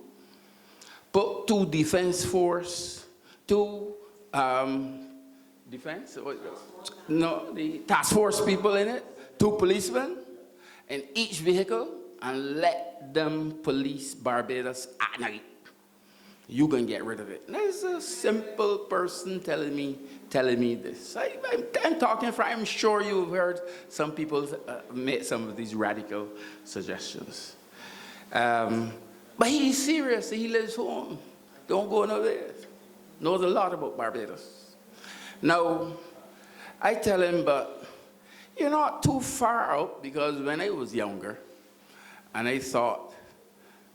Put 2 defense force, 2 defense, no, the task force people in it, 2 policemen in each vehicle, and let them police Barbados at night. You can get rid of it. There's a simple person telling me this. I'm talking from, I'm sure you've heard some people make some of these radical suggestions. But he's serious. He lives home. Don't go nowhere. Knows a lot about Barbados. Now, I tell him, but you're not too far out, because when I was younger, and I thought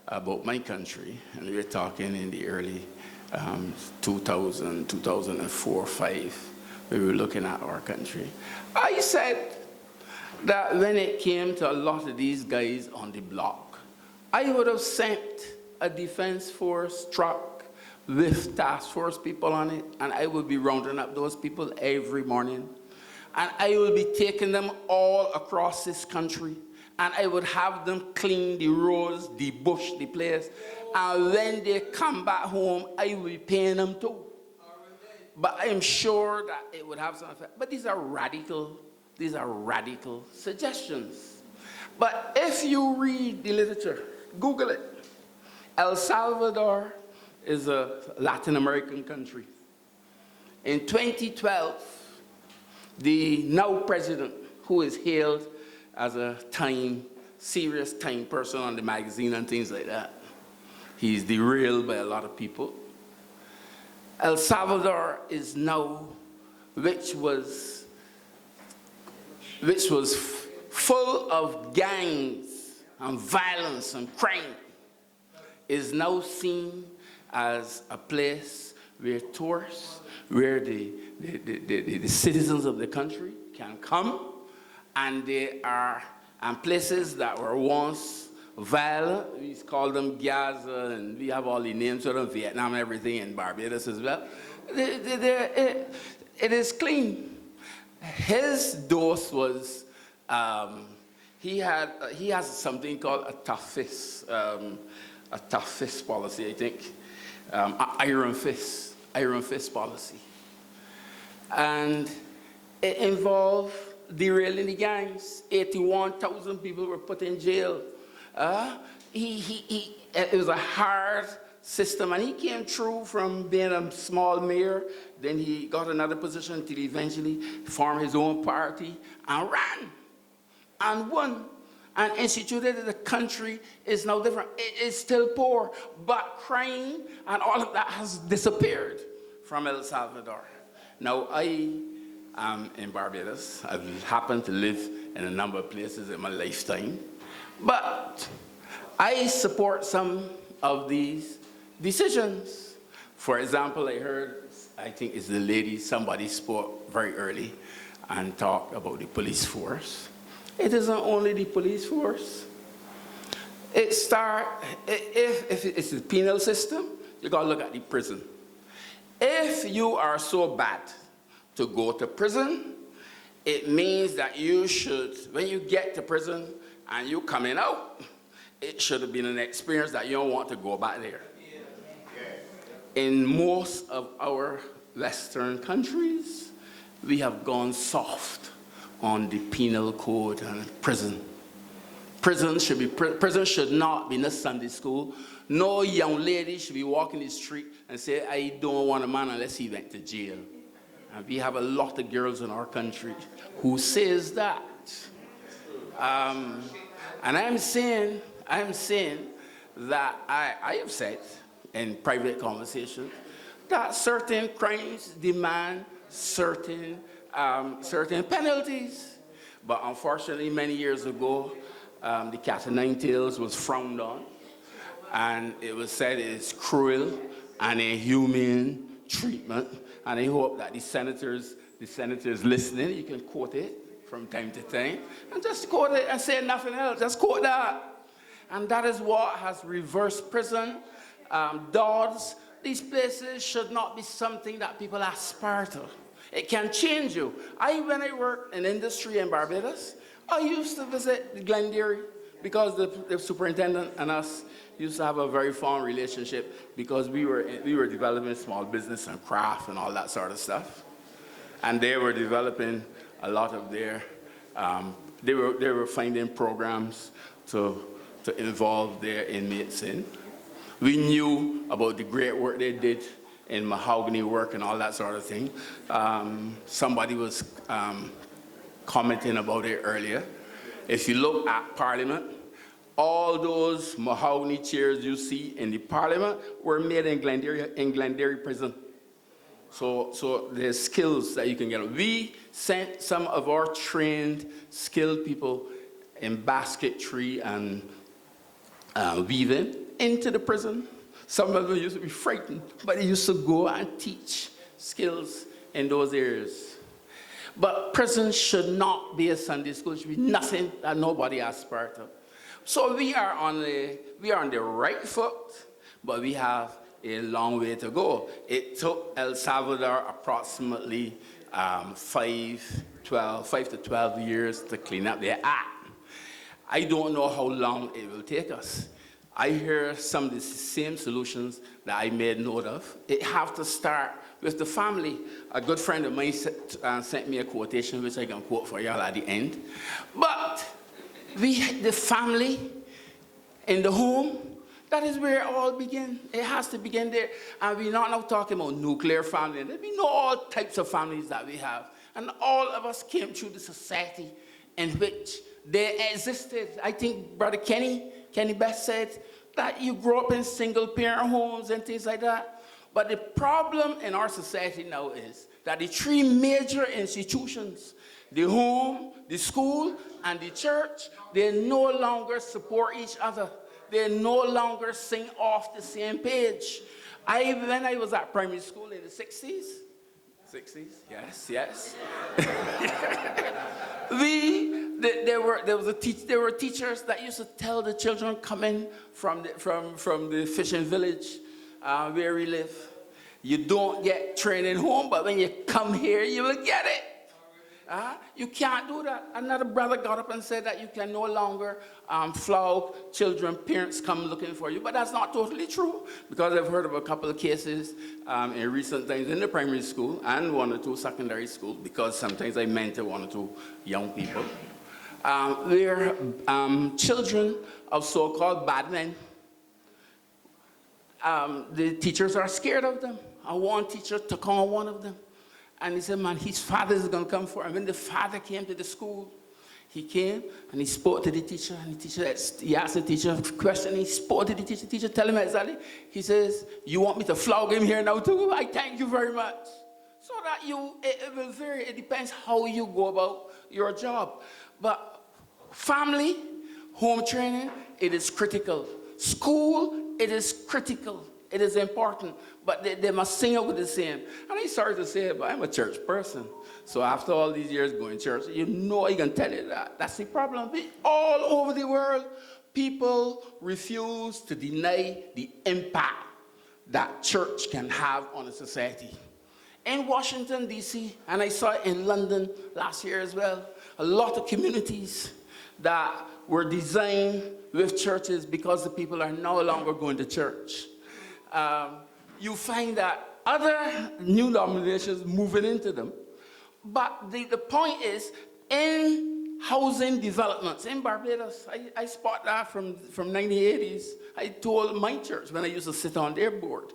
about my country, and we were talking in the early 2000, 2004, 5, we were looking at our country. I said that when it came to a lot of these guys on the block, I would have sent a defense force truck with task force people on it, and I would be rounding up those people every morning. And I would be taking them all across this country, and I would have them clean the roads, the bush, the place. And when they come back home, I will be paying them too. But I am sure that it would have some effect. But these are radical suggestions. But if you read the literature, Google it. El Salvador is a Latin American country. In 2012, the now president, who is hailed as a serious time person on the magazine and things like that, he's derailed by a lot of people. El Salvador is now, which was full of gangs and violence and crime, is now seen as a place where tourists, where the citizens of the country can come, and they are places that were once violent. We call them Gaza, and we have all the names for them, Vietnam and everything, in Barbados as well. It is clean. His dose was, he has something called a tough fist policy, I think, iron fist policy. And it involved derailing the gangs. 81,000 people were put in jail. It was a hard system, and he came through from being a small mayor. Then he got another position until he eventually formed his own party and ran and won and instituted that the country is now different. It is still poor, but crime and all of that has disappeared from El Salvador. Now, I am in Barbados. I've happened to live in a number of places in my lifetime, but I support some of these decisions. For example, I heard, I think it's the lady, somebody spoke very early and talked about the police force. It isn't only the police force. If it's the penal system, you gotta look at the prison. If you are so bad to go to prison, it means that you should, when you get to prison and you're coming out, it should have been an experience that you don't want to go back there. In most of our Western countries, we have gone soft on the penal code and prison. Prison should not be in a Sunday school. No young lady should be walking the street and say, I don't want a man unless he went to jail. And we have a lot of girls in our country who says that. And I'm saying that I have said in private conversations that certain crimes demand certain certain penalties. But unfortunately, many years ago, the cat o' nine tails was frowned on, and it was said it's cruel and inhumane treatment. And I hope that the senators listening, you can quote it from time to time, and just quote it and say nothing else. Just quote that. And that is what has reversed prison. DODs, these places should not be something that people aspire to. It can change you. When I worked in industry in Barbados, I used to visit Glenderry because the superintendent and us used to have a very fond relationship because we were developing small business and craft and all that sort of stuff. And they were developing a lot of their, they were finding programs to involve their inmates in. We knew about the great work they did in mahogany work and all that sort of thing. Somebody was commenting about it earlier. If you look at Parliament, all those mahogany chairs you see in the Parliament were made in Glenderry prison. So there's skills that you can get. We sent some of our trained, skilled people in basketry and weaving into the prison. Some of them used to be frightened, but they used to go and teach skills in those areas. But prison should not be a Sunday school. It should be nothing that nobody aspires to. So we are on the right foot, but we have a long way to go. It took El Salvador approximately 5 to 12 years to clean up their act. I don't know how long it will take us. I hear some of the same solutions that I made note of. It has to start with the family. A good friend of mine sent me a quotation, which I can quote for y'all at the end. But the family in the home, that is where it all begins. It has to begin there. And we're not now talking about nuclear family. We know all types of families that we have. And all of us came through the society in which they existed. I think Brother Kenny Best said that you grew up in single-parent homes and things like that. But the problem in our society now is that the three major institutions, the home, the school, and the church, they no longer support each other. They no longer sing off the same page. When I was at primary school in the 60s, yes. There were teachers that used to tell the children coming from the fishing village where we live, you don't get training home, but when you come here, you will get it. You can't do that. Another brother got up and said that you can no longer flog children, parents come looking for you, but that's not totally true, because I've heard of a couple of cases in recent times in the primary school and 1 or 2 secondary schools, because sometimes I mentor 1 or 2 young people, where children of so-called bad men, the teachers are scared of them. One teacher took on one of them. And he said, man, his father is going to come for him. When the father came to the school, he came and he spoke to the teacher. And he asked the teacher a question. He spoke to the teacher. The teacher tell him exactly. He says, you want me to flog him here now too? I thank you very much. So that it will vary. It depends how you go about your job. But family, home training, it is critical. School, it is critical. It is important, but they must sing out the same. And I'm sorry to say it, but I'm a church person. So after all these years going to church, I can tell you that. That's the problem. All over the world, people refuse to deny the impact that church can have on a society. In Washington, D.C., and I saw it in London last year as well, a lot of communities that were designed with churches because the people are no longer going to church. You find that other new denominations moving into them. But the point is, in housing developments in Barbados, I spot that from 1980s. I told my church when I used to sit on their board,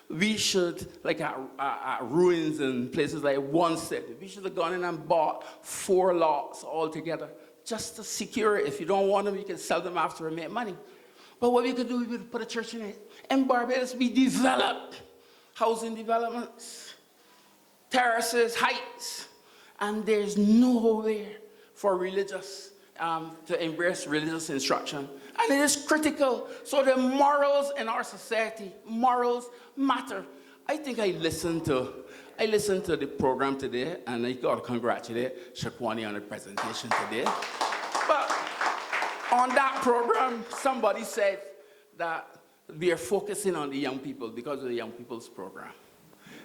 we should, like at ruins and places like Wanstead, we should have gone in and bought 4 lots altogether just to secure it. If you don't want them, you can sell them after and make money. But what we could do, we would put a church in it. In Barbados, we developed housing developments, terraces, heights, and there's nowhere for religious, to embrace religious instruction. And it is critical. So the morals in our society, morals matter. I think I listened to the program today, and I got to congratulate Shakwani on the presentation today. But on that program, somebody said that we are focusing on the young people because of the young people's program.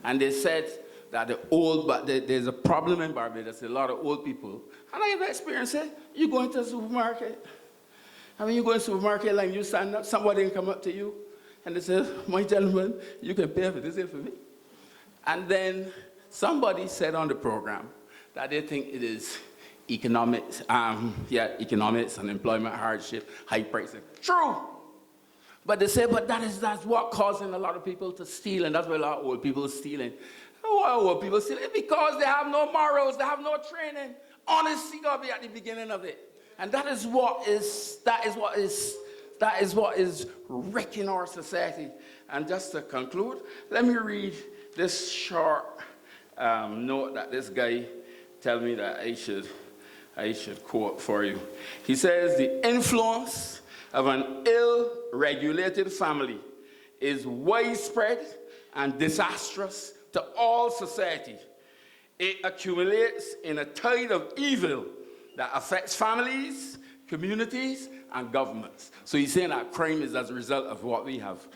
And they said that there's a problem in Barbados, a lot of old people. And I have experienced it. You go into a supermarket, and when you go into a supermarket, like you stand up, somebody can come up to you, and they say, my gentleman, you can pay for this here for me. And then somebody said on the program that they think it is economics and employment hardship, high pricing. True. But they say, but that's what causing a lot of people to steal, and that's why a lot of old people are stealing. Why old people stealing? Because they have no morals, they have no training. Honesty gotta be at the beginning of it. And that is what is wrecking our society. And just to conclude, let me read this short note that this guy tell me that I should quote for you. He says, the influence of an ill-regulated family is widespread and disastrous to all society. It accumulates in a tide of evil that affects families, communities, and governments. So he's saying that crime is as a result of what we have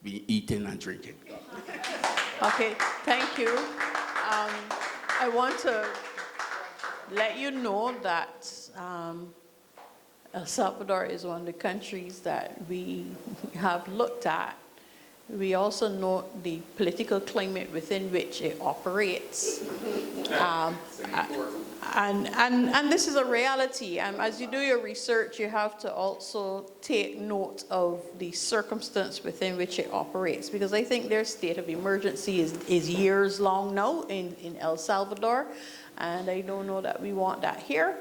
been eating and drinking. Okay, thank you. I want to let you know that El Salvador is one of the countries that we have looked at. We also note the political climate within which it operates. And this is a reality. As you do your research, you have to also take note of the circumstance within which it operates, because I think their state of emergency is years long now in El Salvador, and I don't know that we want that here.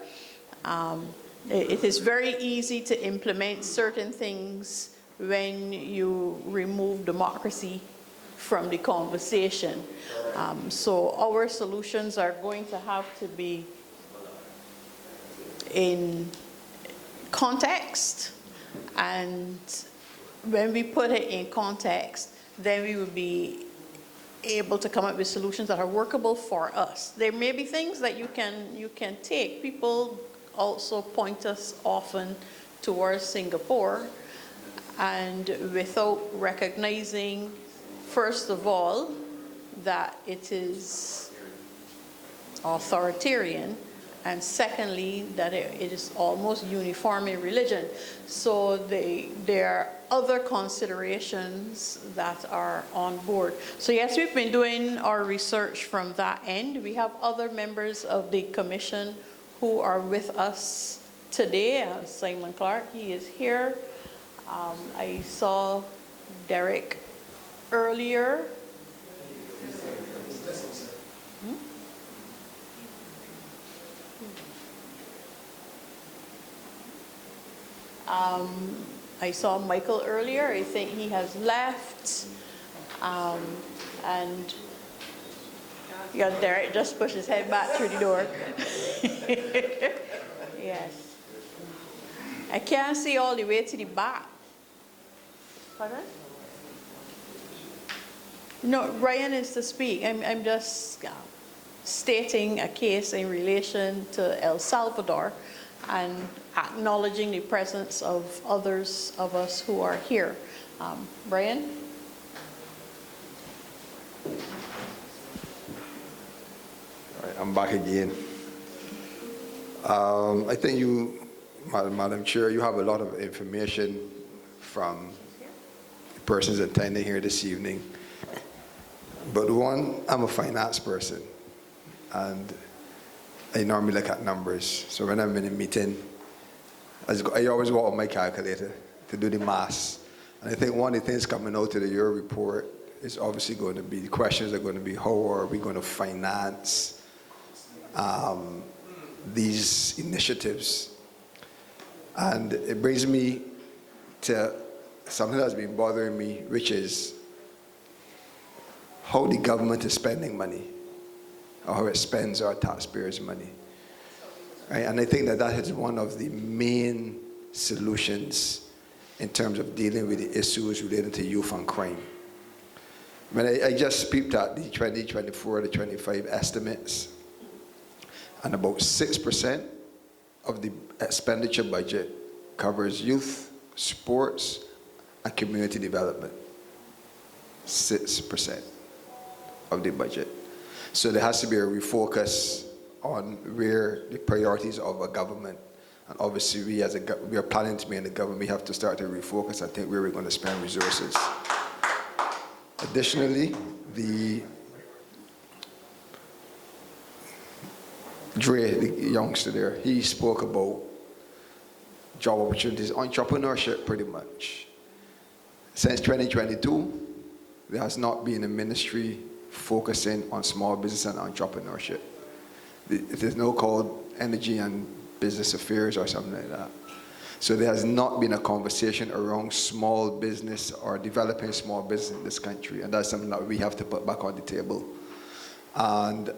It is very easy to implement certain things when you remove democracy from the conversation. So our solutions are going to have to be in context, and when we put it in context, then we will be able to come up with solutions that are workable for us. There may be things that you can take. People also point us often towards Singapore, and without recognizing, first of all, that it is authoritarian, and secondly, that it is almost uniform in religion. So there are other considerations that are on board. So yes, we've been doing our research from that end. We have other members of the commission who are with us today. Simon Clark, he is here. I saw Derek earlier. I saw Michael earlier. I think he has left. And yeah, Derek just pushed his head back through the door. Yes. I can't see all the way to the back. Pardon? No, Ryan is to speak. I'm just stating a case in relation to El Salvador and acknowledging the presence of others of us who are here. Brian? All right, I'm back again. I think you, Madam Chair, you have a lot of information from the persons attending here this evening. But one, I'm a finance person, and I normally look at numbers. So when I'm in a meeting, I always go out with my calculator to do the maths. And I think one of the things coming out of your report is obviously going to be, the questions are going to be, how are we going to finance these initiatives? And it brings me to something that's been bothering me, which is how the government is spending money. or how it spends our taxpayers' money. Right? And I think that that is one of the main solutions in terms of dealing with the issues related to youth and crime. I mean, I just peeped at the 2024 to 25 estimates, and about 6% of the expenditure budget covers youth, sports, and community development. 6% of the budget. So there has to be a refocus on where the priorities of a government. And obviously we are planning to be in the government, we have to start to refocus and think where we're going to spend resources. Additionally, Dre, the youngster there, he spoke about job opportunities, entrepreneurship pretty much. Since 2022, there has not been a ministry focusing on small business and entrepreneurship. It is now called Energy and Business Affairs or something like that. So there has not been a conversation around small business or developing small business in this country, and that's something that we have to put back on the table. And,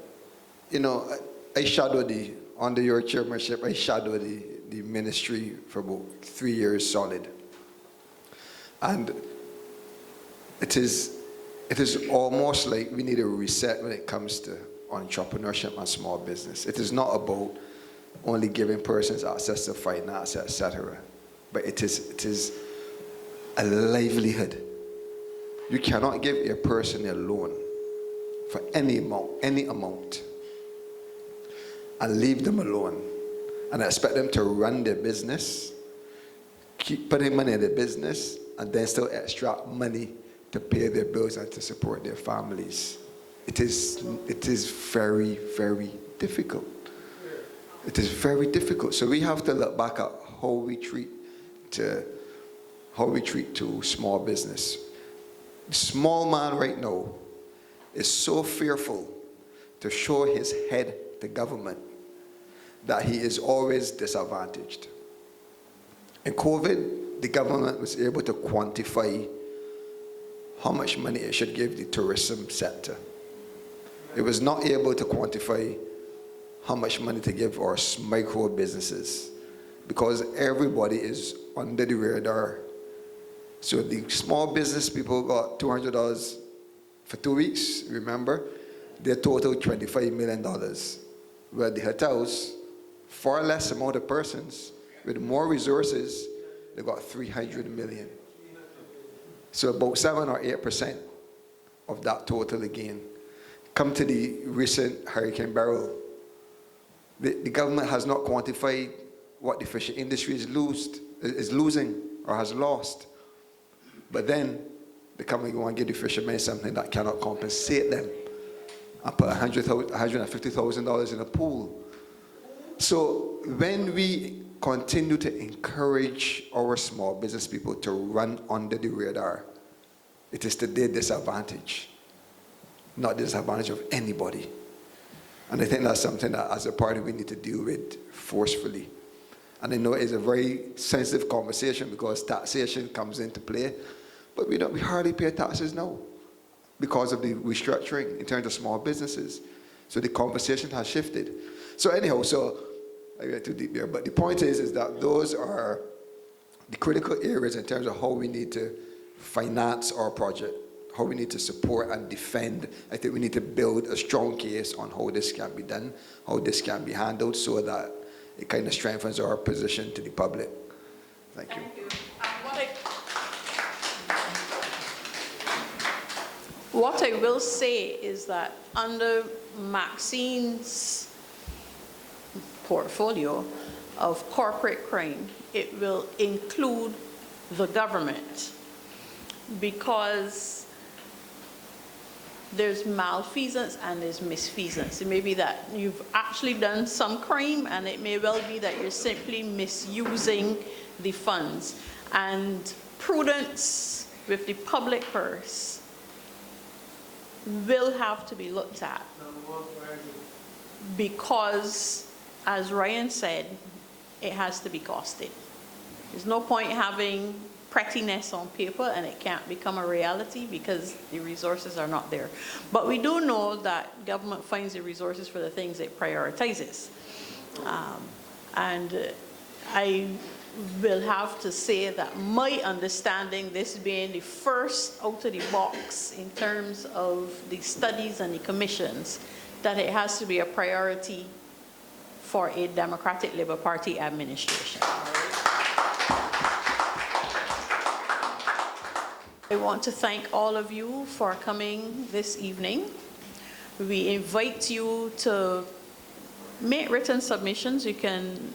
you know, I shadowed under your chairmanship, I shadowed the ministry for about 3 years solid. And it is almost like we need a reset when it comes to entrepreneurship and small business. It is not about only giving persons access to finance, etc. But it is a livelihood. You cannot give a person a loan for any amount, and leave them alone and expect them to run their business, keep putting money in the business, and then still extract money to pay their bills and to support their families. It is very, very difficult. It is very difficult. So we have to look back at how we treat to small business. The small man right now is so fearful to show his head to government that he is always disadvantaged. In COVID, the government was able to quantify how much money it should give the tourism sector. It was not able to quantify how much money to give our micro businesses, because everybody is under the radar. So the small business people got $200 for 2 weeks, remember? Their total $25 million. Where the hotels, far less amount of persons, with more resources, they got 300 million. So about 7 or 8% of that total again. Come to the recent Hurricane Beryl. The government has not quantified what the fishing industry is losing or has lost. But then they come and go and give the fishermen something that cannot compensate them, and put $150,000 in a pool. So when we continue to encourage our small business people to run under the radar, it is to their disadvantage, not the disadvantage of anybody. And I think that's something that as a party we need to deal with forcefully. And I know it's a very sensitive conversation because taxation comes into play, but we hardly pay taxes now because of the restructuring in terms of small businesses. So the conversation has shifted. So anyhow, I get too deep there, but the point is that those are the critical areas in terms of how we need to finance our project, how we need to support and defend. I think we need to build a strong case on how this can be done, how this can be handled, so that it kind of strengthens our position to the public. Thank you. What I will say is that under Maxine's portfolio of corporate crime, it will include the government, because there's malfeasance and there's misfeasance. It may be that you've actually done some crime, and it may well be that you're simply misusing the funds. And prudence with the public purse will have to be looked at, because, as Ryan said, it has to be costed. There's no point having prettiness on paper and it can't become a reality because the resources are not there. But we do know that government finds the resources for the things it prioritizes. And I will have to say that my understanding, this being the first out of the box in terms of the studies and the commissions, that it has to be a priority for a Democratic Labour Party administration. I want to thank all of you for coming this evening. We invite you to make written submissions. You can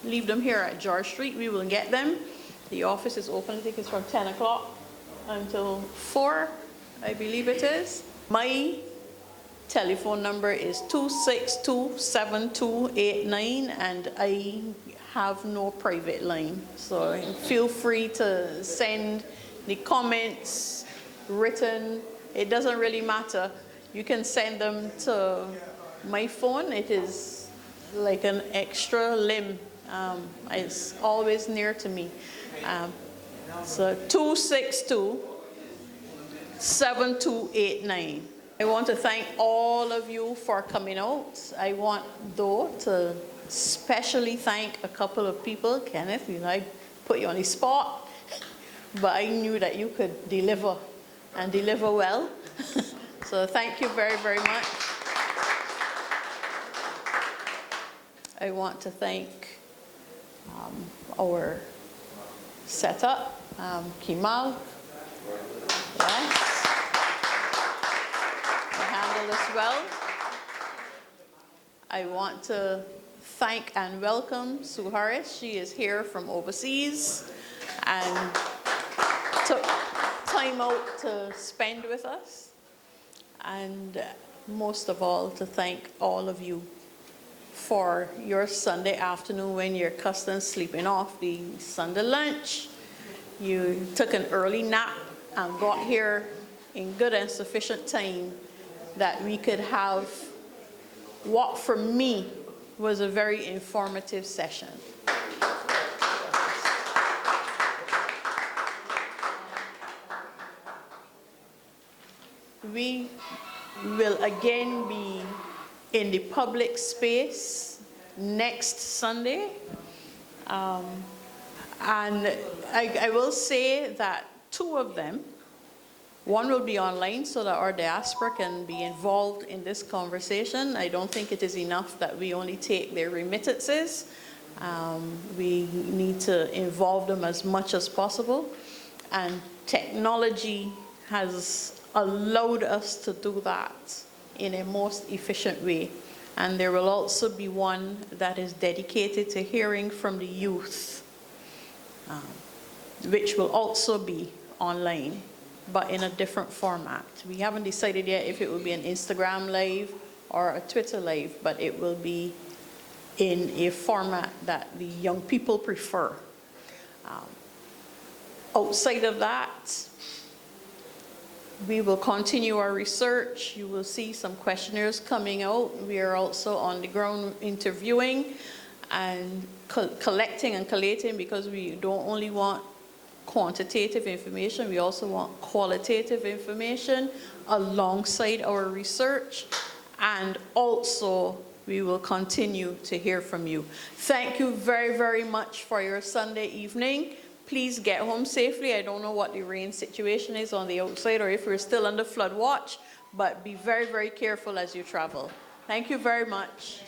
leave them here at George Street. We will get them. The office is open, I think it's from 10 o'clock until 4, I believe it is. My telephone number is 262-7289, and I have no private line. So feel free to send the comments written. It doesn't really matter. You can send them to my phone. It is like an extra limb. It's always near to me. So 262-7289. I want to thank all of you for coming out. I want, though, to especially thank a couple of people. Kenneth, you know, I put you on the spot, but I knew that you could deliver and deliver well. So thank you very, very much. I want to thank our setup, Kimal. Yes. Handled us well. I want to thank and welcome Sue Harris. She is here from overseas and took time out to spend with us. And most of all, to thank all of you for your Sunday afternoon when you're accustomed sleeping off the Sunday lunch. You took an early nap and got here in good and sufficient time that we could have what for me was a very informative session. We will again be in the public space next Sunday. And I will say that 2 of them, one will be online so that our diaspora can be involved in this conversation. I don't think it is enough that we only take their remittances. We need to involve them as much as possible. And technology has allowed us to do that in a most efficient way. And there will also be one that is dedicated to hearing from the youth, which will also be online, but in a different format. We haven't decided yet if it will be an Instagram Live or a Twitter Live, but it will be in a format that the young people prefer. Outside of that, we will continue our research. You will see some questionnaires coming out. We are also on the ground interviewing and collecting and collating, because we don't only want quantitative information, we also want qualitative information alongside our research. And also, we will continue to hear from you. Thank you very, very much for your Sunday evening. Please get home safely. I don't know what the rain situation is on the outside or if we're still under flood watch, but be very, very careful as you travel. Thank you very much.